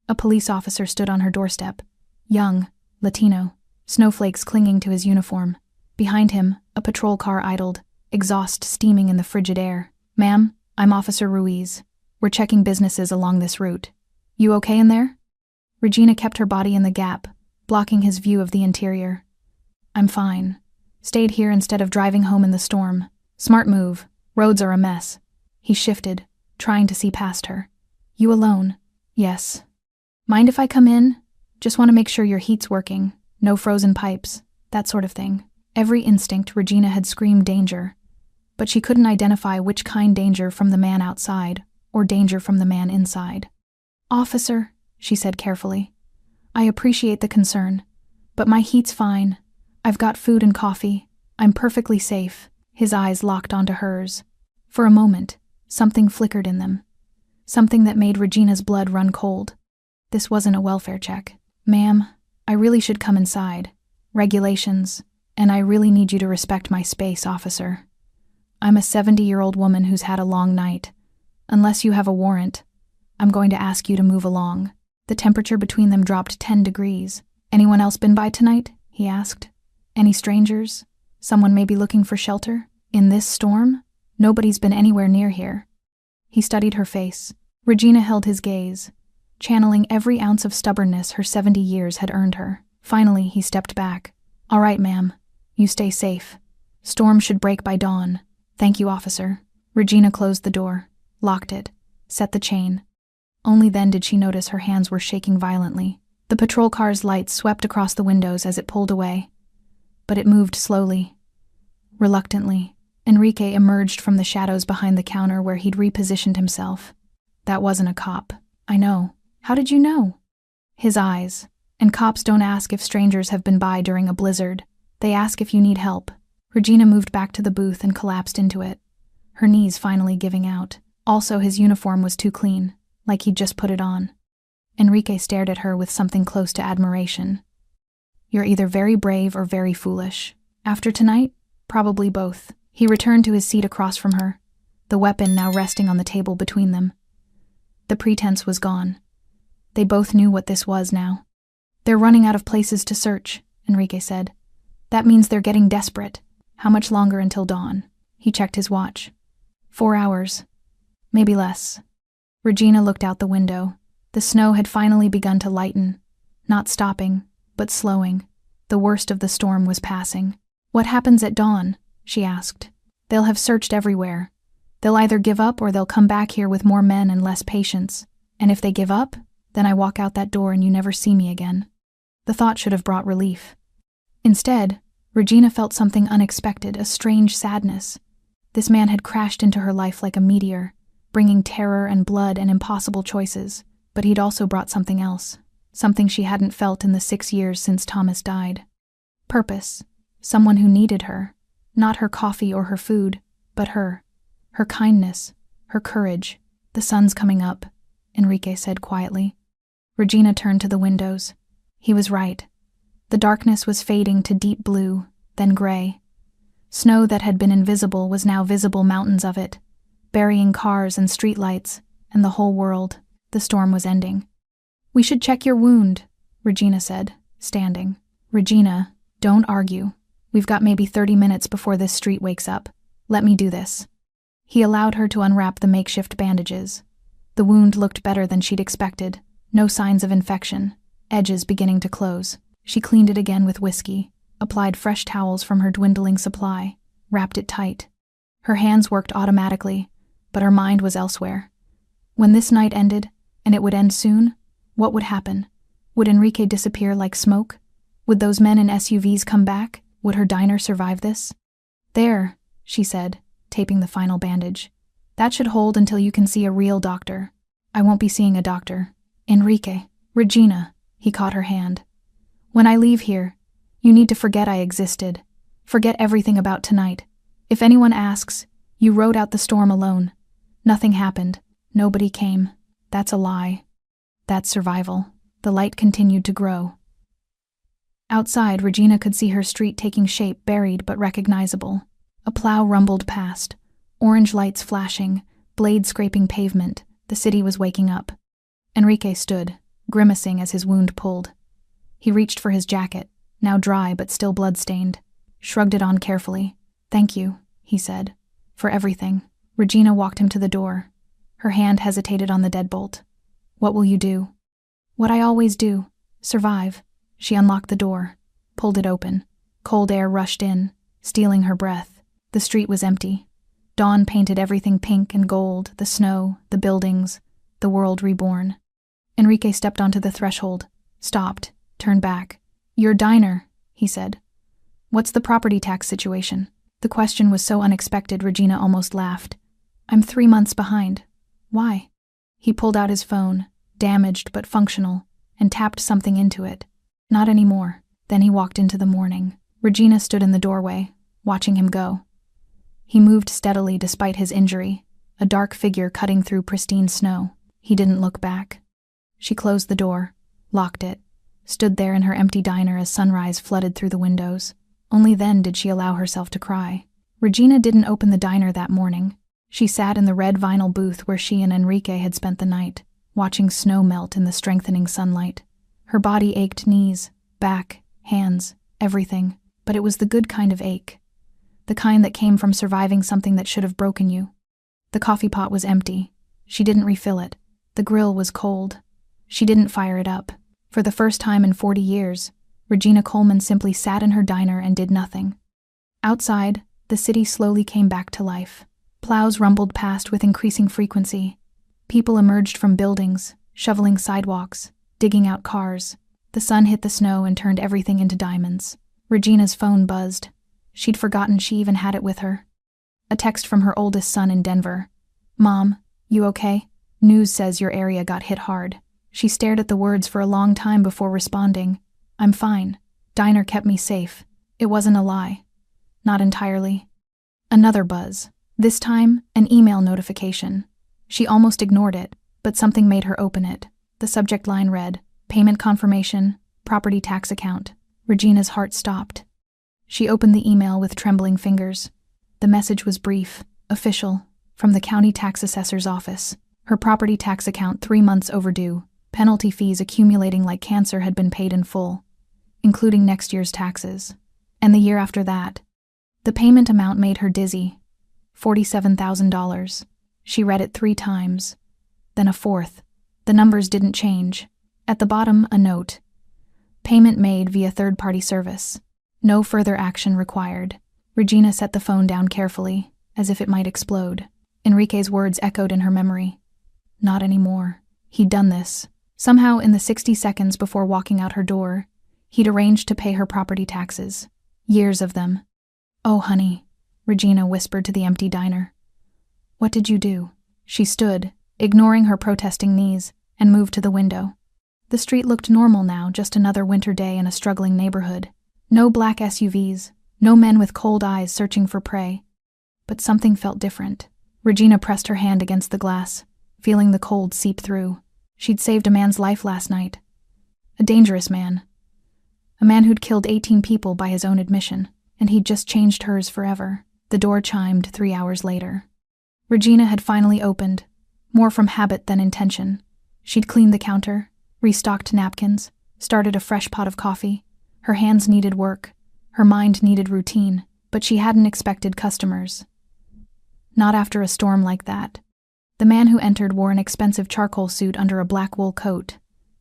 A police officer stood on her doorstep. Young, Latino, snowflakes clinging to his uniform. Behind him, a patrol car idled, exhaust steaming in the frigid air. "Ma'am, I'm Officer Ruiz. We're checking businesses along this route. You okay in there?" Regina kept her body in the gap, blocking his view of the interior. "I'm fine. Stayed here instead of driving home in the storm. Smart move. Roads are a mess." He shifted, trying to see past her. "You alone?" "Yes." "Mind if I come in? Just want to make sure your heat's working. No frozen pipes. That sort of thing." Every instinct, Regina had screamed danger, but she couldn't identify which kind danger from the man outside or danger from the man inside. "Officer," she said carefully, "I appreciate the concern, but my heat's fine. I've got food and coffee. I'm perfectly safe." His eyes locked onto hers. For a moment, something flickered in them. Something that made Regina's blood run cold. This wasn't a welfare check. "Ma'am, I really should come inside. Regulations, and I really need you to respect my space, officer. I'm a 70-year-old woman who's had a long night. Unless you have a warrant, I'm going to ask you to move along." The temperature between them dropped 10 degrees. "Anyone else been by tonight?" he asked. "Any strangers? Someone maybe looking for shelter? In this storm? Nobody's been anywhere near here." He studied her face. Regina held his gaze, channeling every ounce of stubbornness her 70 years had earned her. Finally, he stepped back. "All right, ma'am. You stay safe. Storm should break by dawn. Thank you, officer." Regina closed the door, locked it, set the chain. Only then did she notice her hands were shaking violently. The patrol car's lights swept across the windows as it pulled away. But it moved slowly. Reluctantly, Enrique emerged from the shadows behind the counter where he'd repositioned himself. "That wasn't a cop." "I know. How did you know?" His eyes. "And cops don't ask if strangers have been by during a blizzard. They ask if you need help." Regina moved back to the booth and collapsed into it, her knees finally giving out. Also, his uniform was too clean, like he'd just put it on. Enrique stared at her with something close to admiration. "You're either very brave or very foolish. After tonight, probably both." He returned to his seat across from her, the weapon now resting on the table between them. The pretense was gone. They both knew what this was now. "They're running out of places to search," Enrique said. "That means they're getting desperate. How much longer until dawn?" He checked his watch. 4 hours. Maybe less. Regina looked out the window. The snow had finally begun to lighten. Not stopping, but slowing. The worst of the storm was passing. "What happens at dawn?" she asked. "They'll have searched everywhere. They'll either give up or they'll come back here with more men and less patience. And if they give up, then I walk out that door and you never see me again." The thought should have brought relief. Instead, Regina felt something unexpected, a strange sadness. This man had crashed into her life like a meteor, bringing terror and blood and impossible choices, but he'd also brought something else, something she hadn't felt in the 6 years since Thomas died. Purpose. Someone who needed her. Not her coffee or her food, but her. Her kindness, her courage. "The sun's coming up," Enrique said quietly. Regina turned to the windows. He was right. The darkness was fading to deep blue, then gray. Snow that had been invisible was now visible mountains of it, burying cars and streetlights, and the whole world. The storm was ending. "We should check your wound," Regina said, standing. "Regina, don't argue. We've got maybe 30 minutes before this street wakes up. Let me do this." He allowed her to unwrap the makeshift bandages. The wound looked better than she'd expected. No signs of infection, edges beginning to close. She cleaned it again with whiskey, applied fresh towels from her dwindling supply, wrapped it tight. Her hands worked automatically, but her mind was elsewhere. When this night ended, and it would end soon, what would happen? Would Enrique disappear like smoke? Would those men in SUVs come back? Would her diner survive this? "There," she said, taping the final bandage. "That should hold until you can see a real doctor." "I won't be seeing a doctor." "Enrique." "Regina." He caught her hand. "When I leave here, you need to forget I existed. Forget everything about tonight. If anyone asks, you rode out the storm alone. Nothing happened. Nobody came. That's a lie. That's survival." The light continued to grow. Outside, Regina could see her street taking shape, buried but recognizable. A plow rumbled past, orange lights flashing, blades scraping pavement. The city was waking up. Enrique stood, grimacing as his wound pulled. He reached for his jacket, now dry but still blood-stained, shrugged it on carefully. "Thank you," he said, "for everything." Regina walked him to the door. Her hand hesitated on the deadbolt. "What will you do?" "What I always do. Survive." She unlocked the door, pulled it open. Cold air rushed in, stealing her breath. The street was empty. Dawn painted everything pink and gold, the snow, the buildings, the world reborn. Enrique stepped onto the threshold, stopped, turned back. "Your diner," he said. "What's the property tax situation?" The question was so unexpected Regina almost laughed. "I'm 3 months behind." "Why?" He pulled out his phone, damaged but functional, and tapped something into it. "Not anymore." Then he walked into the morning. Regina stood in the doorway, watching him go. He moved steadily despite his injury, a dark figure cutting through pristine snow. He didn't look back. She closed the door, locked it, stood there in her empty diner as sunrise flooded through the windows. Only then did she allow herself to cry. Regina didn't open the diner that morning. She sat in the red vinyl booth where she and Enrique had spent the night, watching snow melt in the strengthening sunlight. Her body ached, knees, back, hands, everything, but it was the good kind of ache. The kind that came from surviving something that should have broken you. The coffee pot was empty. She didn't refill it. The grill was cold. She didn't fire it up. For the first time in 40 years, Regina Coleman simply sat in her diner and did nothing. Outside, the city slowly came back to life. Plows rumbled past with increasing frequency. People emerged from buildings, shoveling sidewalks, digging out cars. The sun hit the snow and turned everything into diamonds. Regina's phone buzzed. She'd forgotten she even had it with her. A text from her oldest son in Denver. "Mom, you okay? News says your area got hit hard." She stared at the words for a long time before responding. "I'm fine. Diner kept me safe. It wasn't a lie." Not entirely. Another buzz. This time, an email notification. She almost ignored it, but something made her open it. The subject line read, "Payment confirmation, property tax account." Regina's heart stopped. She opened the email with trembling fingers. The message was brief, official, From the county tax assessor's office. Her property tax account 3 months overdue. Penalty fees accumulating like cancer had been paid in full, including next year's taxes. And the year after that. The payment amount made her dizzy. $47,000. She read it 3 times. Then a 4th. The numbers didn't change. At the bottom, a note. Payment made via third-party service. No further action required. Regina set the phone down carefully, as if it might explode. Enrique's words echoed in her memory. Not anymore. He'd done this. Somehow, in the 60 seconds before walking out her door, he'd arranged to pay her property taxes. Years of them. "Oh, honey," Regina whispered to the empty diner. "What did you do?" She stood, ignoring her protesting knees, and moved to the window. The street looked normal now, just another winter day in a struggling neighborhood. No black SUVs, no men with cold eyes searching for prey. But something felt different. Regina pressed her hand against the glass, feeling the cold seep through. She'd saved a man's life last night. A dangerous man. A man who'd killed 18 people by his own admission, and he'd just changed hers forever. The door chimed 3 hours later. Regina had finally opened, more from habit than intention. She'd cleaned the counter, restocked napkins, started a fresh pot of coffee. Her hands needed work, her mind needed routine, but she hadn't expected customers. Not after a storm like that. The man who entered wore an expensive charcoal suit under a black wool coat,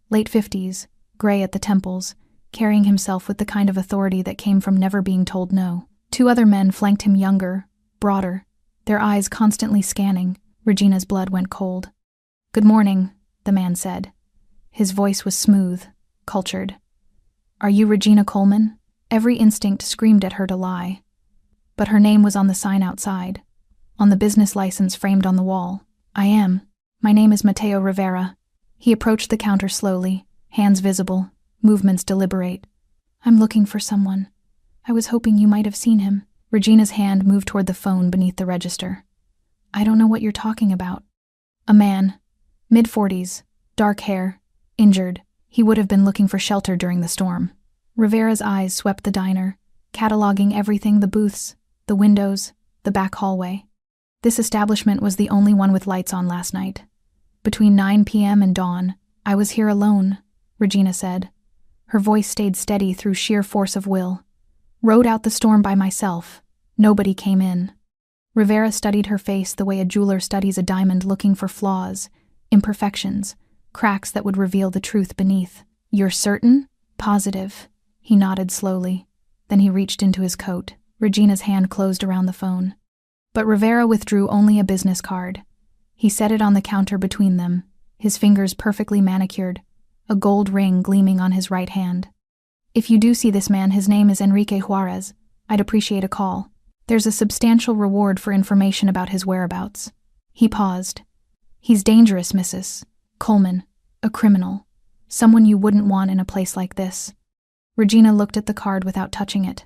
late 50s, gray at the temples, carrying himself with the kind of authority that came from never being told no. 2 other men flanked him, younger, broader, their eyes constantly scanning. Regina's blood went cold. "Good morning," the man said. His voice was smooth, cultured. "Are you Regina Coleman?" Every instinct screamed at her to lie. But her name was on the sign outside, on the business license framed on the wall. "I am. My name is Mateo Rivera." He approached the counter slowly, hands visible, movements deliberate. "I'm looking for someone. I was hoping you might have seen him." Regina's hand moved toward the phone beneath the register. "I don't know what you're talking about." A man, mid-40s, dark hair, injured. He would have been looking for shelter during the storm. Rivera's eyes swept the diner, cataloging everything: the booths, the windows, the back hallway. This establishment was the only one with lights on last night. "Between 9 p.m. and dawn, I was here alone," Regina said. Her voice stayed steady through sheer force of will. "Rode out the storm by myself. Nobody came in." Rivera studied her face the way a jeweler studies a diamond, looking for flaws, imperfections, cracks that would reveal the truth beneath. "You're certain?" "Positive." He nodded slowly. Then he reached into his coat. Regina's hand closed around the phone. But Rivera withdrew only a business card. He set it on the counter between them, his fingers perfectly manicured, a gold ring gleaming on his right hand. "If you do see this man, his name is Enrique Juarez. I'd appreciate a call. There's a substantial reward for information about his whereabouts." He paused. "He's dangerous, Mrs. Coleman. A criminal. Someone you wouldn't want in a place like this." Regina looked at the card without touching it.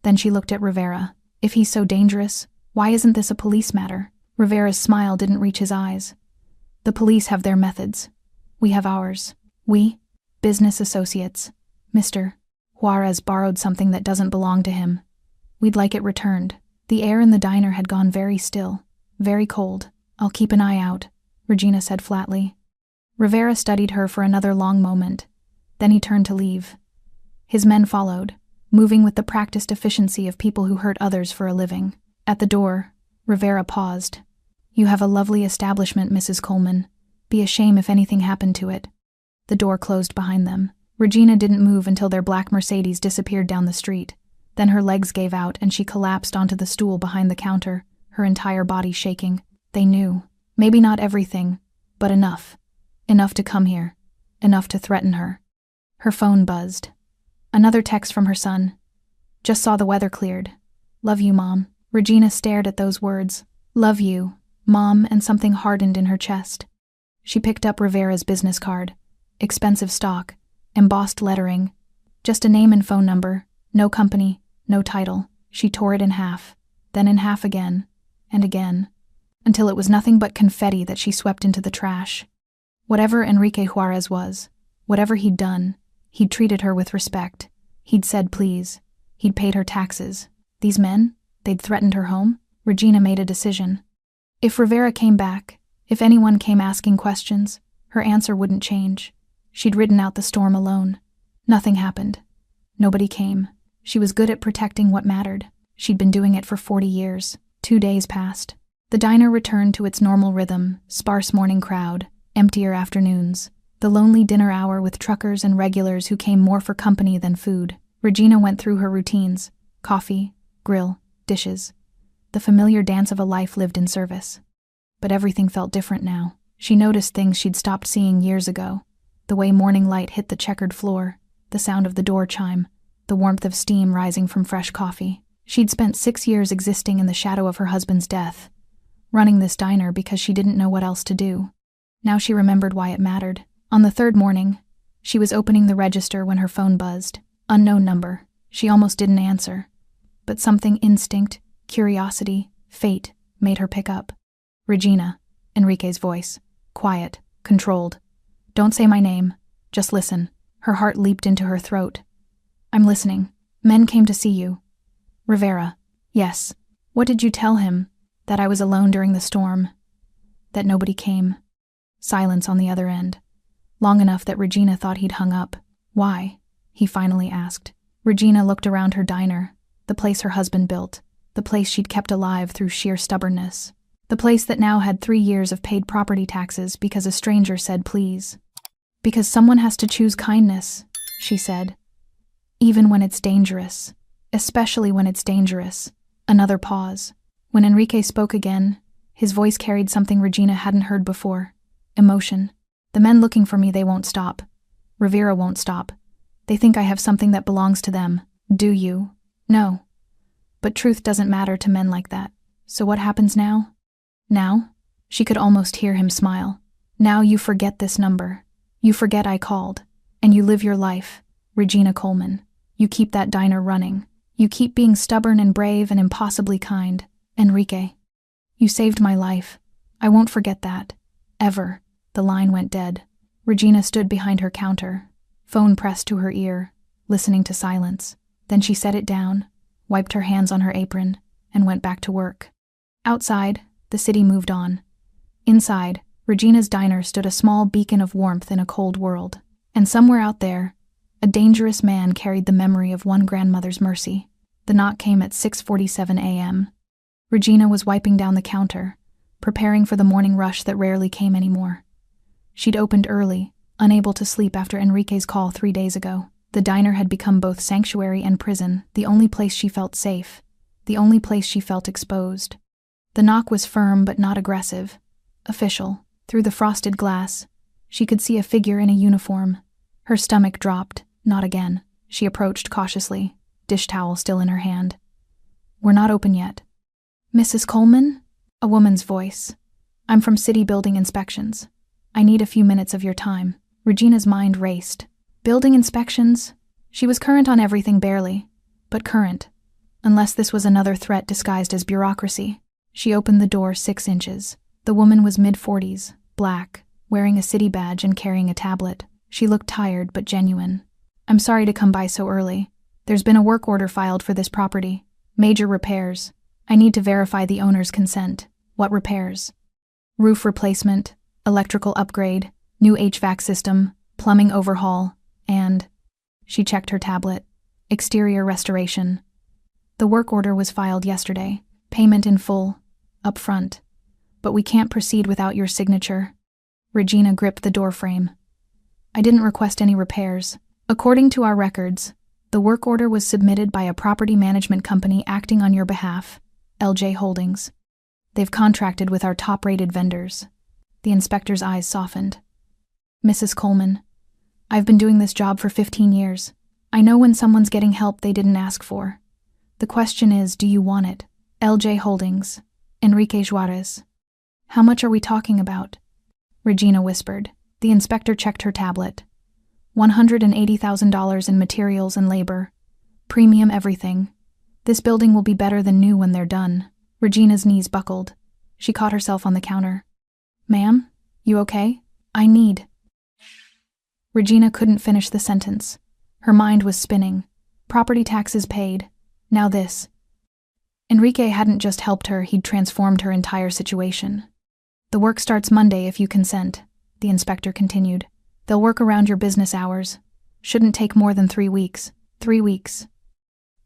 Then she looked at Rivera. "If he's so dangerous, why isn't this a police matter?" Rivera's smile didn't reach his eyes. "The police have their methods. We have ours. We, business associates. Mr. Juarez borrowed something that doesn't belong to him. We'd like it returned." The air in the diner had gone very still, very cold. "I'll keep an eye out," Regina said flatly. Rivera studied her for another long moment. Then he turned to leave. His men followed, moving with the practiced efficiency of people who hurt others for a living. At the door, Rivera paused. "You have a lovely establishment, Mrs. Coleman. Be a shame if anything happened to it." The door closed behind them. Regina didn't move until their black Mercedes disappeared down the street. Then her legs gave out and she collapsed onto the stool behind the counter, her entire body shaking. They knew. Maybe not everything, but enough. Enough to come here. Enough to threaten her. Her phone buzzed. Another text from her son. "Just saw the weather cleared. Love you, Mom." Regina stared at those words. "Love you, Mom," and something hardened in her chest. She picked up Rivera's business card. Expensive stock, embossed lettering. Just a name and phone number. No company, no title. She tore it in half, then in half again, and again, until it was nothing but confetti that she swept into the trash. Whatever Enrique Juarez was, whatever he'd done, he'd treated her with respect. He'd said please. He'd paid her taxes. These men, they'd threatened her home. Regina made a decision. If Rivera came back, if anyone came asking questions, her answer wouldn't change. She'd ridden out the storm alone. Nothing happened. Nobody came. She was good at protecting what mattered. She'd been doing it for 40 years. 2 days passed. The diner returned to its normal rhythm, sparse morning crowd, emptier afternoons. The lonely dinner hour with truckers and regulars who came more for company than food. Regina went through her routines. Coffee, grill, dishes. The familiar dance of a life lived in service. But everything felt different now. She noticed things she'd stopped seeing years ago. The way morning light hit the checkered floor, the sound of the door chime, the warmth of steam rising from fresh coffee. She'd spent 6 years existing in the shadow of her husband's death, running this diner because she didn't know what else to do. Now she remembered why it mattered. On the third morning, she was opening the register when her phone buzzed. Unknown number. She almost didn't answer. But something, instinct, curiosity, fate, made her pick up. Regina, Enrique's voice. Quiet, controlled. Don't say my name. Just listen. Her heart leaped into her throat. I'm listening. Men came to see you. Rivera. Yes. What did you tell him? That I was alone during the storm. That nobody came. Silence on the other end. Long enough that Regina thought he'd hung up. Why? He finally asked. Regina looked around her diner, the place her husband built, the place she'd kept alive through sheer stubbornness, the place that now had 3 years of paid property taxes because a stranger said please. Because someone has to choose kindness, she said. Even when it's dangerous. Especially when it's dangerous. Another pause. When Enrique spoke again, his voice carried something Regina hadn't heard before. Emotion. The men looking for me, they won't stop. Rivera won't stop. They think I have something that belongs to them. Do you? No. But truth doesn't matter to men like that. So what happens now? Now? She could almost hear him smile. Now you forget this number. You forget I called. And you live your life. Regina Coleman. You keep that diner running. You keep being stubborn and brave and impossibly kind. Enrique. You saved my life. I won't forget that. Ever. The line went dead. Regina stood behind her counter, phone pressed to her ear, listening to silence. Then she set it down, wiped her hands on her apron, and went back to work. Outside, the city moved on. Inside, Regina's diner stood a small beacon of warmth in a cold world. And somewhere out there, a dangerous man carried the memory of one grandmother's mercy. The knock came at 6:47 a.m. Regina was wiping down the counter, preparing for the morning rush that rarely came anymore. She'd opened early, unable to sleep after Enrique's call 3 days ago. The diner had become both sanctuary and prison, the only place she felt safe, the only place she felt exposed. The knock was firm but not aggressive, official. Through the frosted glass, she could see a figure in a uniform. Her stomach dropped. Not again. She approached cautiously, dish towel still in her hand. We're not open yet. Mrs. Coleman? A woman's voice. I'm from City Building Inspections. I need a few minutes of your time. Regina's mind raced. Building inspections? She was current on everything barely, but current. Unless this was another threat disguised as bureaucracy. She opened the door 6 inches. The woman was mid-40s, black, wearing a city badge and carrying a tablet. She looked tired but genuine. I'm sorry to come by so early. There's been a work order filed for this property. Major repairs. I need to verify the owner's consent. What repairs? Roof replacement, electrical upgrade, new HVAC system, plumbing overhaul, and... She checked her tablet. Exterior restoration. The work order was filed yesterday. Payment in full. Up front. But we can't proceed without your signature. Regina gripped the doorframe. I didn't request any repairs. According to our records, the work order was submitted by a property management company acting on your behalf, LJ Holdings. They've contracted with our top-rated vendors. The inspector's eyes softened. Mrs. Coleman, I've been doing this job for 15 years. I know when someone's getting help they didn't ask for. The question is, do you want it? LJ Holdings. Enrique Juarez. How much are we talking about? Regina whispered. The inspector checked her tablet. $180,000 in materials and labor. Premium everything. This building will be better than new when they're done. Regina's knees buckled. She caught herself on the counter. Ma'am, you okay? I need... Regina couldn't finish the sentence. Her mind was spinning. Property taxes paid. Now this. Enrique hadn't just helped her, he'd transformed her entire situation. "The work starts Monday if you consent," the inspector continued. "They'll work around your business hours. Shouldn't take more than 3 weeks. 3 weeks.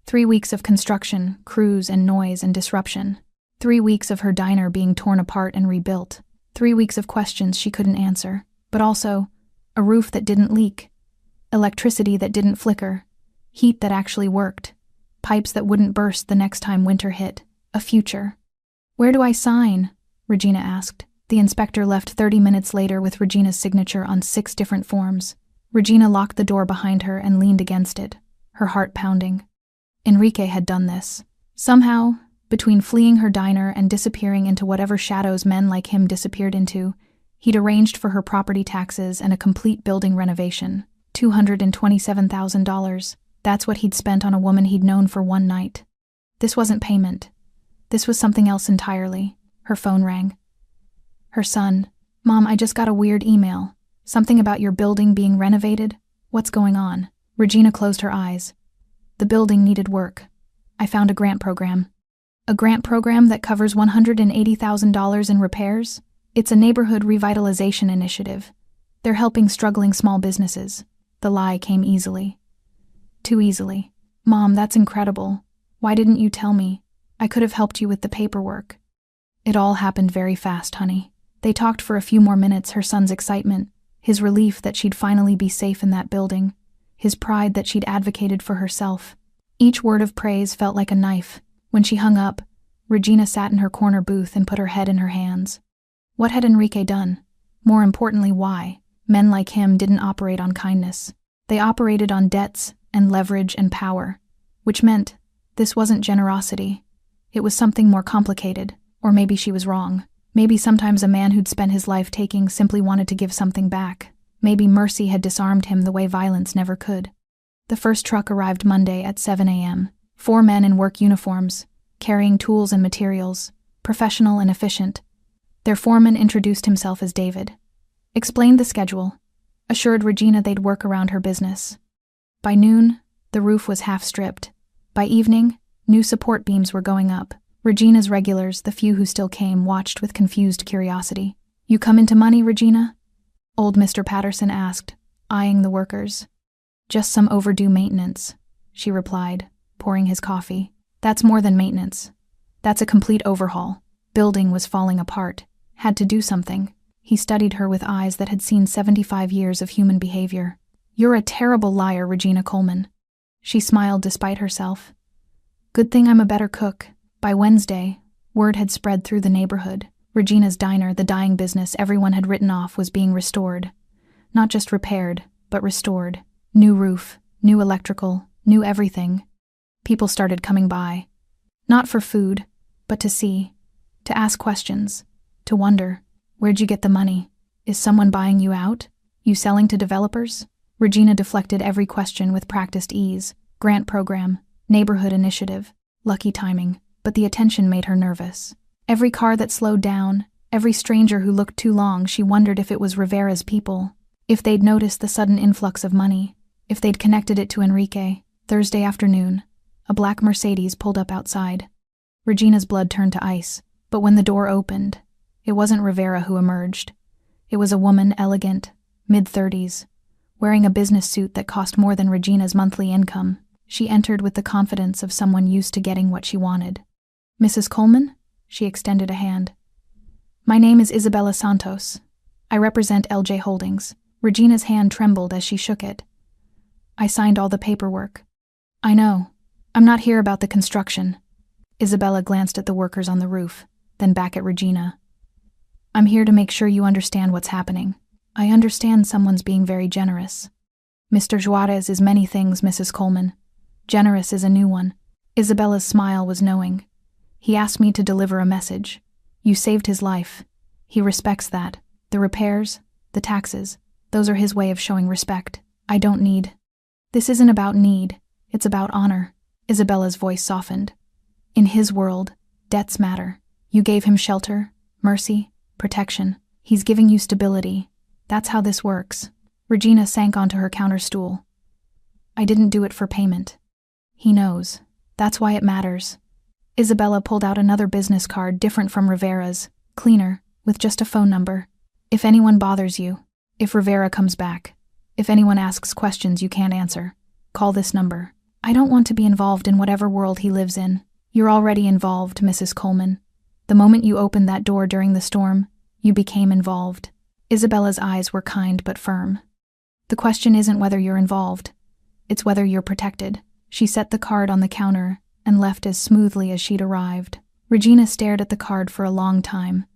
3 weeks of construction, crews and noise and disruption. 3 weeks of her diner being torn apart and rebuilt. 3 weeks of questions she couldn't answer, but also a roof that didn't leak, electricity that didn't flicker, heat that actually worked, pipes that wouldn't burst the next time winter hit, a future." "Where do I sign?" Regina asked. The inspector left 30 minutes later with Regina's signature on 6 different forms. Regina locked the door behind her and leaned against it, her heart pounding. Enrique had done this. Somehow, between fleeing her diner and disappearing into whatever shadows men like him disappeared into, he'd arranged for her property taxes and a complete building renovation. $227,000. That's what he'd spent on a woman he'd known for one night. This wasn't payment. This was something else entirely. Her phone rang. Her son. "Mom, I just got a weird email. Something about your building being renovated? What's going on?" Regina closed her eyes. "The building needed work. I found a grant program." "A grant program that covers $180,000 in repairs? It's a neighborhood revitalization initiative. They're helping struggling small businesses." The lie came easily. Too easily. "Mom, that's incredible. Why didn't you tell me? I could have helped you with the paperwork." It all happened very fast, honey. They talked for a few more minutes, her son's excitement, his relief that she'd finally be safe in that building, his pride that she'd advocated for herself. Each word of praise felt like a knife. When she hung up, Regina sat in her corner booth and put her head in her hands. What had Enrique done? More importantly, why? Men like him didn't operate on kindness. They operated on debts and leverage and power, which meant this wasn't generosity. It was something more complicated, or maybe she was wrong. Maybe sometimes a man who'd spent his life taking simply wanted to give something back. Maybe mercy had disarmed him the way violence never could. The first truck arrived Monday at 7 a.m. 4 men in work uniforms, carrying tools and materials, professional and efficient. Their foreman introduced himself as David. Explained the schedule, assured Regina they'd work around her business. By noon, the roof was half stripped. By evening, new support beams were going up. Regina's regulars, the few who still came, watched with confused curiosity. "You come into money, Regina?" Old Mr. Patterson asked, eyeing the workers. "Just some overdue maintenance," she replied, pouring his coffee. "That's more than maintenance. That's a complete overhaul. Building was falling apart. Had to do something." He studied her with eyes that had seen 75 years of human behavior. "You're a terrible liar, Regina Coleman." She smiled despite herself. "Good thing I'm a better cook." By Wednesday, word had spread through the neighborhood. Regina's diner, the dying business everyone had written off, was being restored. Not just repaired, but restored. New roof, new electrical, new everything. People started coming by. Not for food, but to see, to ask questions, to wonder, "Where'd you get the money? Is someone buying you out? You selling to developers?" Regina deflected every question with practiced ease. Grant program, neighborhood initiative, lucky timing. But the attention made her nervous. Every car that slowed down, every stranger who looked too long, she wondered if it was Rivera's people, if they'd noticed the sudden influx of money, if they'd connected it to Enrique. Thursday afternoon, a black Mercedes pulled up outside. Regina's blood turned to ice, but when the door opened, it wasn't Rivera who emerged. It was a woman, elegant, mid-30s, wearing a business suit that cost more than Regina's monthly income. She entered with the confidence of someone used to getting what she wanted. "Mrs. Coleman?" She extended a hand. "My name is Isabella Santos. I represent LJ Holdings." Regina's hand trembled as she shook it. "I signed all the paperwork." "I know. I'm not here about the construction." Isabella glanced at the workers on the roof, then back at Regina. "I'm here to make sure you understand what's happening. I understand someone's being very generous. Mr. Juarez is many things, Mrs. Coleman. Generous is a new one." Isabella's smile was knowing. "He asked me to deliver a message. You saved his life. He respects that. The repairs, the taxes, those are his way of showing respect. I don't need." "This isn't about need. It's about honor." Isabella's voice softened. "In his world, debts matter. You gave him shelter, mercy, protection. He's giving you stability. That's how this works." Regina sank onto her counter stool. "I didn't do it for payment. He knows. That's why it matters. Isabella pulled out another business card different from Rivera's, cleaner, with just a phone number. If anyone bothers you, if Rivera comes back, if anyone asks questions you can't answer, call this number. I don't want to be involved in whatever world he lives in. You're already involved, Mrs. Coleman. The moment you opened that door during the storm, you became involved. Isabella's eyes were kind but firm. The question isn't whether you're involved. It's whether you're protected. She set the card on the counter and left as smoothly as she'd arrived. Regina stared at the card for a long time.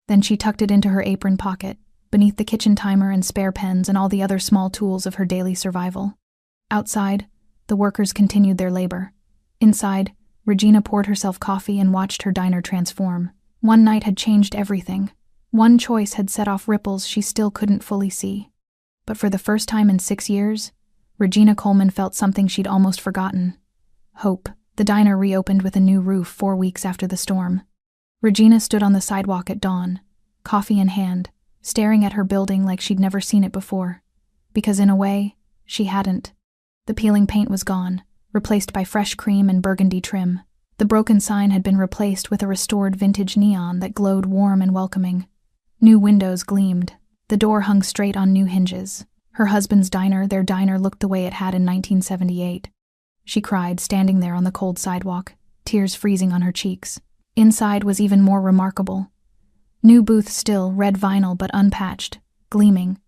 Then she tucked it into her apron pocket, beneath the kitchen timer and spare pens and all the other small tools of her daily survival. Outside, the workers continued their labor. Inside, Regina poured herself coffee and watched her diner transform. One night had changed everything. One choice had set off ripples she still couldn't fully see. But for the first time in 6 years, Regina Coleman felt something she'd almost forgotten. Hope. The diner reopened with a new roof 4 weeks after the storm. Regina stood on the sidewalk at dawn, coffee in hand, staring at her building like she'd never seen it before. Because in a way, she hadn't. The peeling paint was gone, replaced by fresh cream and burgundy trim. The broken sign had been replaced with a restored vintage neon that glowed warm and welcoming. New windows gleamed. The door hung straight on new hinges. Her husband's diner, their diner, looked the way it had in 1978. She cried, standing there on the cold sidewalk, tears freezing on her cheeks. Inside was even more remarkable. New booths still, red vinyl but unpatched, gleaming.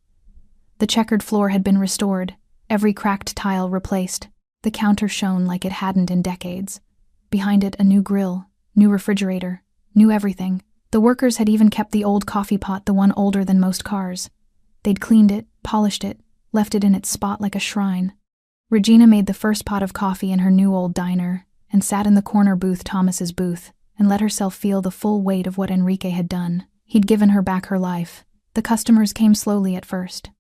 The checkered floor had been restored, every cracked tile replaced. The counter shone like it hadn't in decades. Behind it, a new grill, new refrigerator, new everything. The workers had even kept the old coffee pot, the one older than most cars. They'd cleaned it, polished it, left it in its spot like a shrine. Regina made the first pot of coffee in her new old diner and sat in the corner booth, Thomas's booth, and let herself feel the full weight of what Enrique had done. He'd given her back her life. The customers came slowly at first.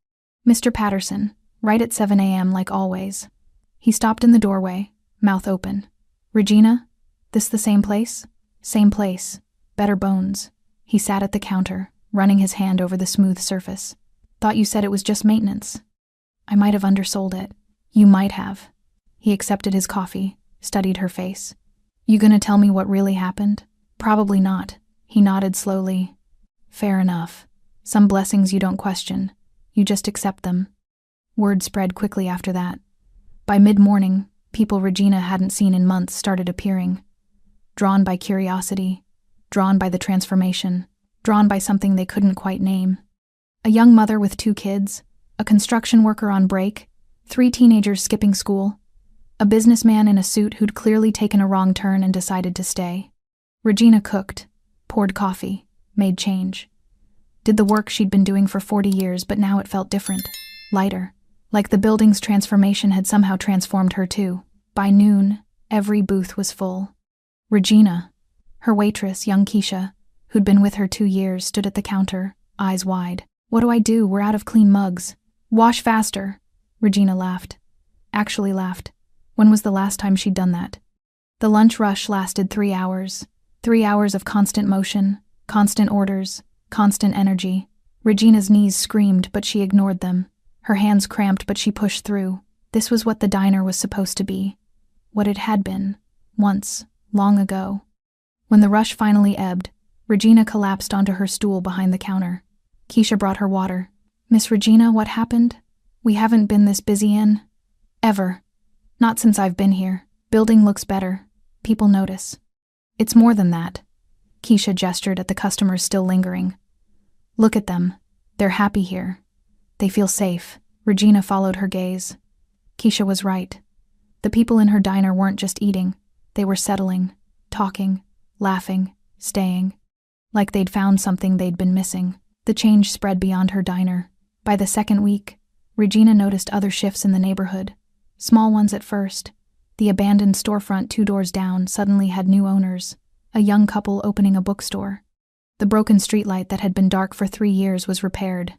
Mr. Patterson, right at 7 a.m. like always. He stopped in the doorway, mouth open. Regina, this the same place? Same place. Better bones. He sat at the counter, running his hand over the smooth surface. Thought you said it was just maintenance. I might have undersold it. You might have. He accepted his coffee, studied her face. You gonna tell me what really happened? Probably not. He nodded slowly. Fair enough. Some blessings you don't question. You just accept them. Word spread quickly after that. By mid-morning, people Regina hadn't seen in months started appearing. Drawn by curiosity, drawn by the transformation, drawn by something they couldn't quite name. A young mother with 2 kids, a construction worker on break, 3 teenagers skipping school, a businessman in a suit who'd clearly taken a wrong turn and decided to stay. Regina cooked, poured coffee, made change. Did the work she'd been doing for 40 years, but now it felt different, lighter, like the building's transformation had somehow transformed her too. By noon, every booth was full. Regina, her waitress, young Keisha, who'd been with her 2 years, stood at the counter, eyes wide. What do I do? We're out of clean mugs. Wash faster. Regina laughed. Actually laughed. When was the last time she'd done that? The lunch rush lasted 3 hours. 3 hours of constant motion, constant orders, constant energy. Regina's knees screamed, but she ignored them. Her hands cramped, but she pushed through. This was what the diner was supposed to be. What it had been. Once. Long ago. When the rush finally ebbed, Regina collapsed onto her stool behind the counter. Keisha brought her water. Miss Regina, what happened? We haven't been this busy in ever. Not since I've been here. Building looks better. People notice. It's more than that. Keisha gestured at the customers still lingering. Look at them. They're happy here. They feel safe. Regina followed her gaze. Keisha was right. The people in her diner weren't just eating. They were settling, talking, laughing, staying. Like they'd found something they'd been missing. The change spread beyond her diner. By the second week, Regina noticed other shifts in the neighborhood. Small ones at first. The abandoned storefront 2 doors down suddenly had new owners. A young couple opening a bookstore. The broken streetlight that had been dark for 3 years was repaired.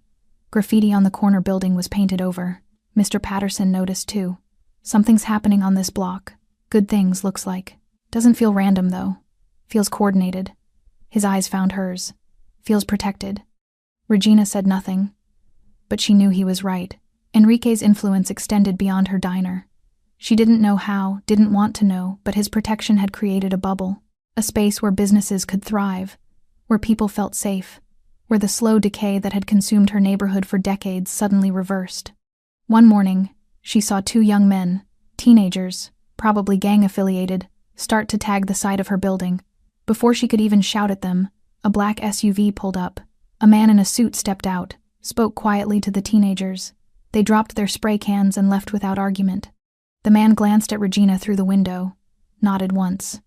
Graffiti on the corner building was painted over. Mr. Patterson noticed too. Something's happening on this block. Good things, looks like. Doesn't feel random though. Feels coordinated. His eyes found hers. Feels protected. Regina said nothing. But she knew he was right. Enrique's influence extended beyond her diner. She didn't know how, didn't want to know, but his protection had created a bubble. A space where businesses could thrive, where people felt safe, where the slow decay that had consumed her neighborhood for decades suddenly reversed. One morning, she saw two young men, teenagers, probably gang-affiliated, start to tag the side of her building. Before she could even shout at them, a black SUV pulled up. A man in a suit stepped out, spoke quietly to the teenagers. They dropped their spray cans and left without argument. The man glanced at Regina through the window, nodded once,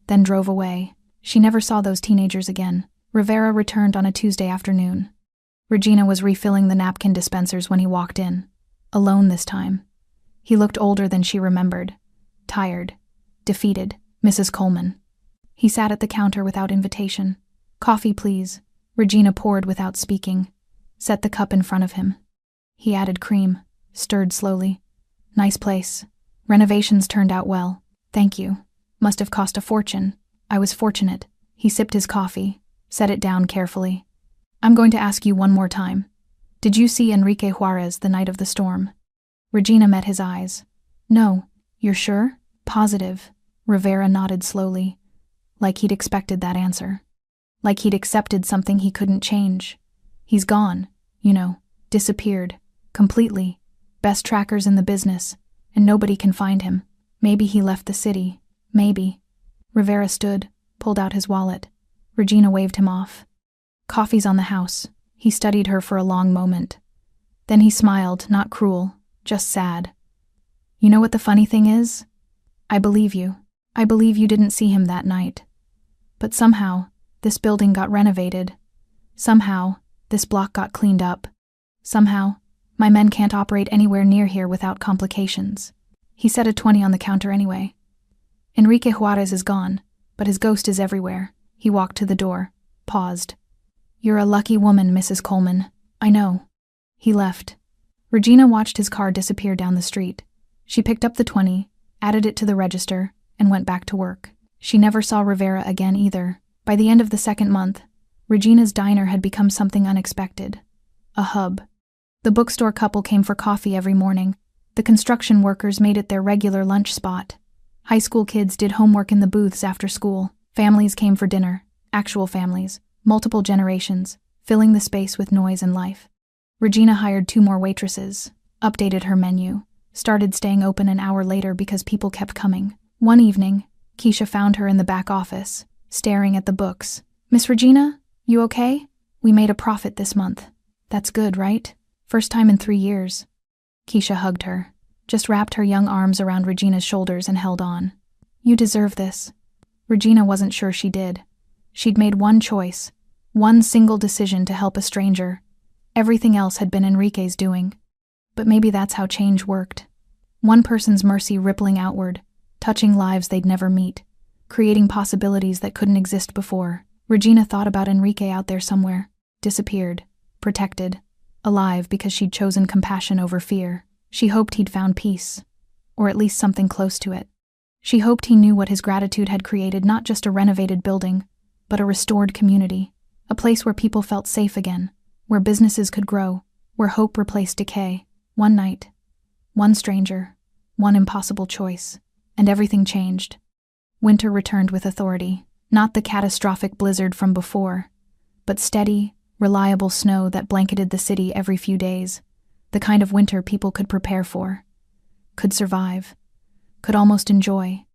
then drove away. She never saw those teenagers again. Rivera returned on a Tuesday afternoon. Regina was refilling the napkin dispensers when he walked in. Alone this time. He looked older than she remembered. Tired. Defeated. Mrs. Coleman. He sat at the counter without invitation. "Coffee, please," Regina poured without speaking. Set the cup in front of him. He added cream, stirred slowly. "Nice place. Renovations turned out well. Thank you. Must have cost a fortune. I was fortunate." He sipped his coffee, set it down carefully. "I'm going to ask you one more time. Did you see Enrique Juarez the night of the storm?" Regina met his eyes. "No. You're sure?" "Positive." Rivera nodded slowly, like he'd expected that answer. Like he'd accepted something he couldn't change. "He's gone, disappeared. Completely. Best trackers in the business, and nobody can find him. Maybe he left the city. Maybe." Rivera stood, pulled out his wallet. Regina waved him off. "Coffee's on the house." He studied her for a long moment. Then he smiled, not cruel, just sad. "You know what the funny thing is? I believe you. I believe you didn't see him that night. But somehow, this building got renovated. Somehow, this block got cleaned up. Somehow, my men can't operate anywhere near here without complications." He set a 20 on the counter anyway. "Enrique Juarez is gone, but his ghost is everywhere." He walked to the door, paused. "You're a lucky woman, Mrs. Coleman. I know." He left. Regina watched his car disappear down the street. She picked up the 20, added it to the register, and went back to work. She never saw Rivera again either. By the end of the second month, Regina's diner had become something unexpected. A hub. The bookstore couple came for coffee every morning. The construction workers made it their regular lunch spot. High school kids did homework in the booths after school. Families came for dinner. Actual families. Multiple generations, filling the space with noise and life. Regina hired 2 more waitresses, updated her menu, started staying open an hour later because people kept coming. One evening, Keisha found her in the back office, staring at the books. "Miss Regina, you okay? We made a profit this month." "That's good, right? First time in 3 years." Keisha hugged her, just wrapped her young arms around Regina's shoulders and held on. "You deserve this." Regina wasn't sure she did. She'd made one choice, one single decision to help a stranger. Everything else had been Enrique's doing. But maybe that's how change worked. One person's mercy rippling outward, touching lives they'd never meet, creating possibilities that couldn't exist before. Regina thought about Enrique out there somewhere, disappeared, protected, alive because she'd chosen compassion over fear. She hoped he'd found peace, or at least something close to it. She hoped he knew what his gratitude had created, not just a renovated building, but a restored community, a place where people felt safe again, where businesses could grow, where hope replaced decay. One night, one stranger, one impossible choice, and everything changed. Winter returned with authority, not the catastrophic blizzard from before, but steady, reliable snow that blanketed the city every few days, the kind of winter people could prepare for, could survive, could almost enjoy.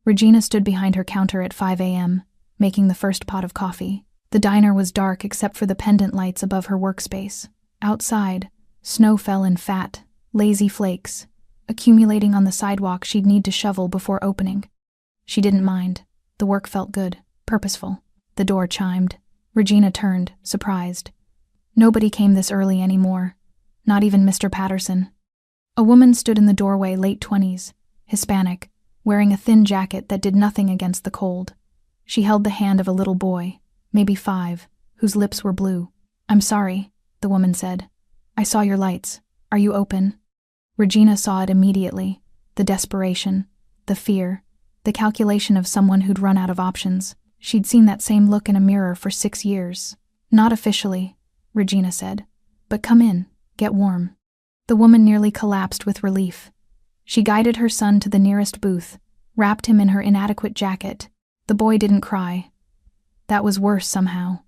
Regina stood behind her counter at 5 a.m., making the first pot of coffee. The diner was dark except for the pendant lights above her workspace. Outside, snow fell in fat, lazy flakes, accumulating on the sidewalk she'd need to shovel before opening. She didn't mind. The work felt good, purposeful. The door chimed. Regina turned, surprised. Nobody came this early anymore, not even Mr. Patterson. A woman stood in the doorway, late 20s, Hispanic, wearing a thin jacket that did nothing against the cold. She held the hand of a little boy, maybe 5, whose lips were blue. "I'm sorry," the woman said. "I saw your lights. Are you open?" Regina saw it immediately, the desperation, the fear, the calculation of someone who'd run out of options. She'd seen that same look in a mirror for 6 years. "Not officially," Regina said. "But come in, get warm." The woman nearly collapsed with relief. She guided her son to the nearest booth, wrapped him in her inadequate jacket, The boy didn't cry. That was worse somehow.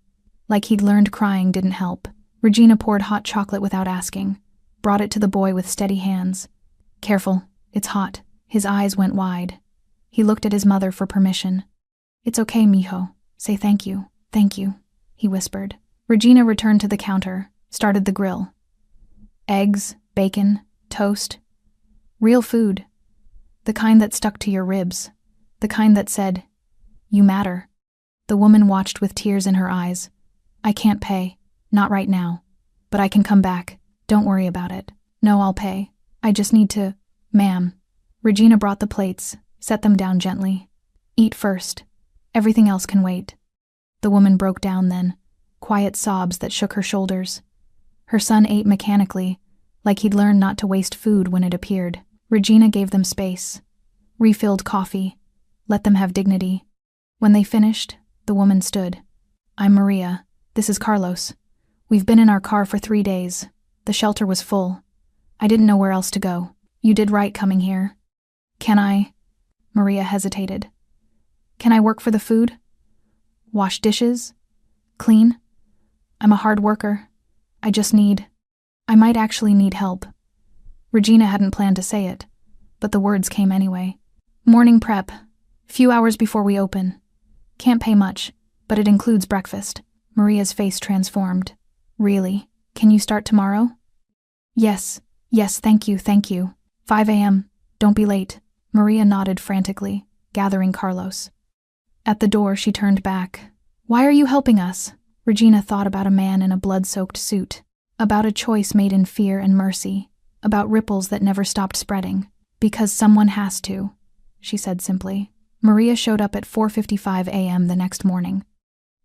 Like he'd learned crying didn't help. Regina poured hot chocolate without asking, brought it to the boy with steady hands. Careful, it's hot. His eyes went wide. He looked at his mother for permission. It's okay, mijo. Say thank you, he whispered. Regina returned to the counter, started the grill. Eggs, bacon, toast. Real food. The kind that stuck to your ribs. The kind that said, "You matter." The woman watched with tears in her eyes. I can't pay. Not right now. But I can come back. Don't worry about it. No, I'll pay. I just need to… Ma'am. Regina brought the plates, set them down gently. Eat first. Everything else can wait. The woman broke down then, quiet sobs that shook her shoulders. Her son ate mechanically, like he'd learned not to waste food when it appeared. Regina gave them space, refilled coffee, let them have dignity. When they finished, the woman stood. I'm Maria. This is Carlos. We've been in our car for 3 days. The shelter was full. I didn't know where else to go. You did right coming here. Can I… Maria hesitated. Can I work for the food? Wash dishes? Clean? I'm a hard worker. I might actually need help. Regina hadn't planned to say it, but the words came anyway. Morning prep. Few hours before we open. Can't pay much, but it includes breakfast. Maria's face transformed. Really? Can you start tomorrow? Yes, thank you. 5 a.m. Don't be late. Maria nodded frantically, gathering Carlos. At the door, she turned back. Why are you helping us? Regina thought about a man in a blood-soaked suit, about a choice made in fear and mercy, about ripples that never stopped spreading. Because someone has to, she said simply. Maria showed up at 4:55 a.m. the next morning.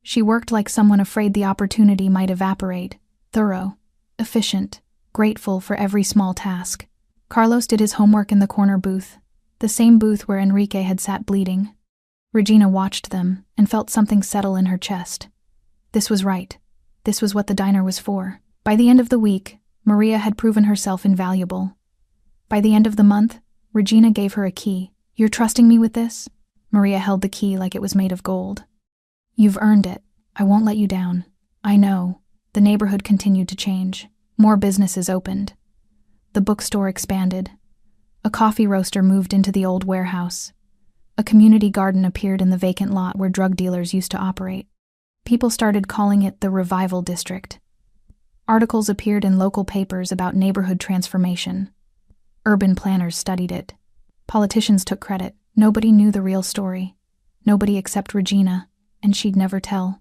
She worked like someone afraid the opportunity might evaporate, thorough, efficient, grateful for every small task. Carlos did his homework in the corner booth, the same booth where Enrique had sat bleeding. Regina watched them and felt something settle in her chest. This was right. This was what the diner was for. By the end of the week, Maria had proven herself invaluable. By the end of the month, Regina gave her a key. You're trusting me with this? Maria held the key like it was made of gold. You've earned it. I won't let you down. I know. The neighborhood continued to change. More businesses opened. The bookstore expanded. A coffee roaster moved into the old warehouse. A community garden appeared in the vacant lot where drug dealers used to operate. People started calling it the Revival District. Articles appeared in local papers about neighborhood transformation. Urban planners studied it. Politicians took credit. Nobody knew the real story. Nobody except Regina, and she'd never tell.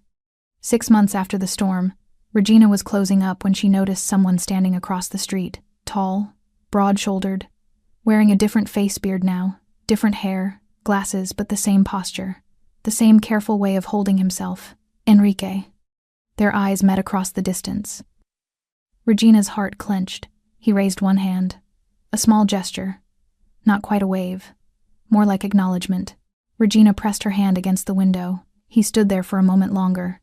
6 months after the storm, Regina was closing up when she noticed someone standing across the street, tall, broad-shouldered, wearing a different face beard now, different hair, glasses, but the same posture, the same careful way of holding himself. Enrique. Their eyes met across the distance. Regina's heart clenched. He raised one hand. A small gesture. Not quite a wave. More like acknowledgement. Regina pressed her hand against the window. He stood there for a moment longer.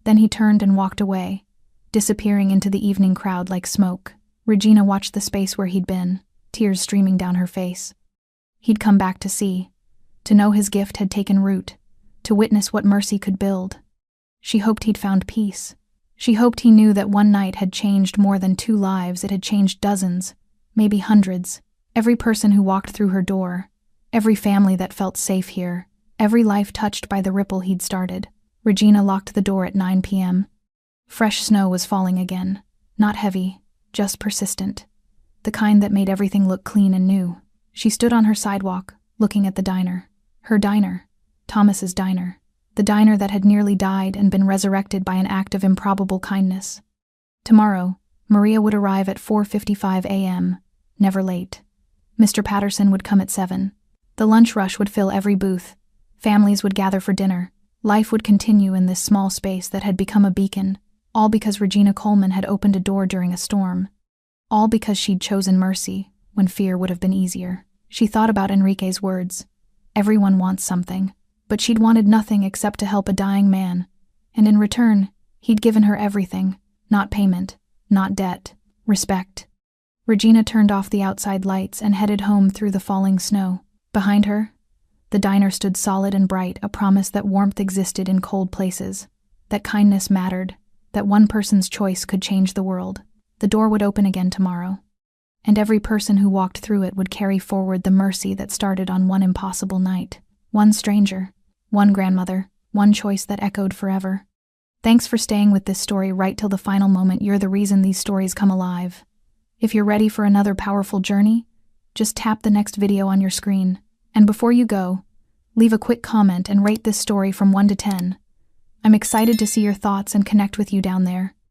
Then he turned and walked away, disappearing into the evening crowd like smoke. Regina watched the space where he'd been, tears streaming down her face. He'd come back to see, to know his gift had taken root, to witness what mercy could build. She hoped he'd found peace. She hoped he knew that one night had changed more than 2 lives. It had changed dozens, maybe hundreds. Every person who walked through her door, every family that felt safe here, every life touched by the ripple he'd started. Regina locked the door at 9 p.m. Fresh snow was falling again, not heavy, just persistent, the kind that made everything look clean and new. She stood on her sidewalk, looking at the diner. Her diner, Thomas's diner, the diner that had nearly died and been resurrected by an act of improbable kindness. Tomorrow, Maria would arrive at 4:55 a.m., never late. Mr. Patterson would come at 7. The lunch rush would fill every booth. Families would gather for dinner. Life would continue in this small space that had become a beacon, all because Regina Coleman had opened a door during a storm. All because she'd chosen mercy when fear would have been easier. She thought about Enrique's words. Everyone wants something, but she'd wanted nothing except to help a dying man, and in return, he'd given her everything, not payment, not debt, respect. Regina turned off the outside lights and headed home through the falling snow. Behind her, The diner stood solid and bright, a promise that warmth existed in cold places, that kindness mattered, that one person's choice could change the world. The door would open again tomorrow, and every person who walked through it would carry forward the mercy that started on one impossible night. One stranger, one grandmother, one choice that echoed forever. Thanks for staying with this story right till the final moment. You're the reason these stories come alive. If you're ready for another powerful journey, just tap the next video on your screen. And before you go, leave a quick comment and rate this story from 1 to 10. I'm excited to see your thoughts and connect with you down there.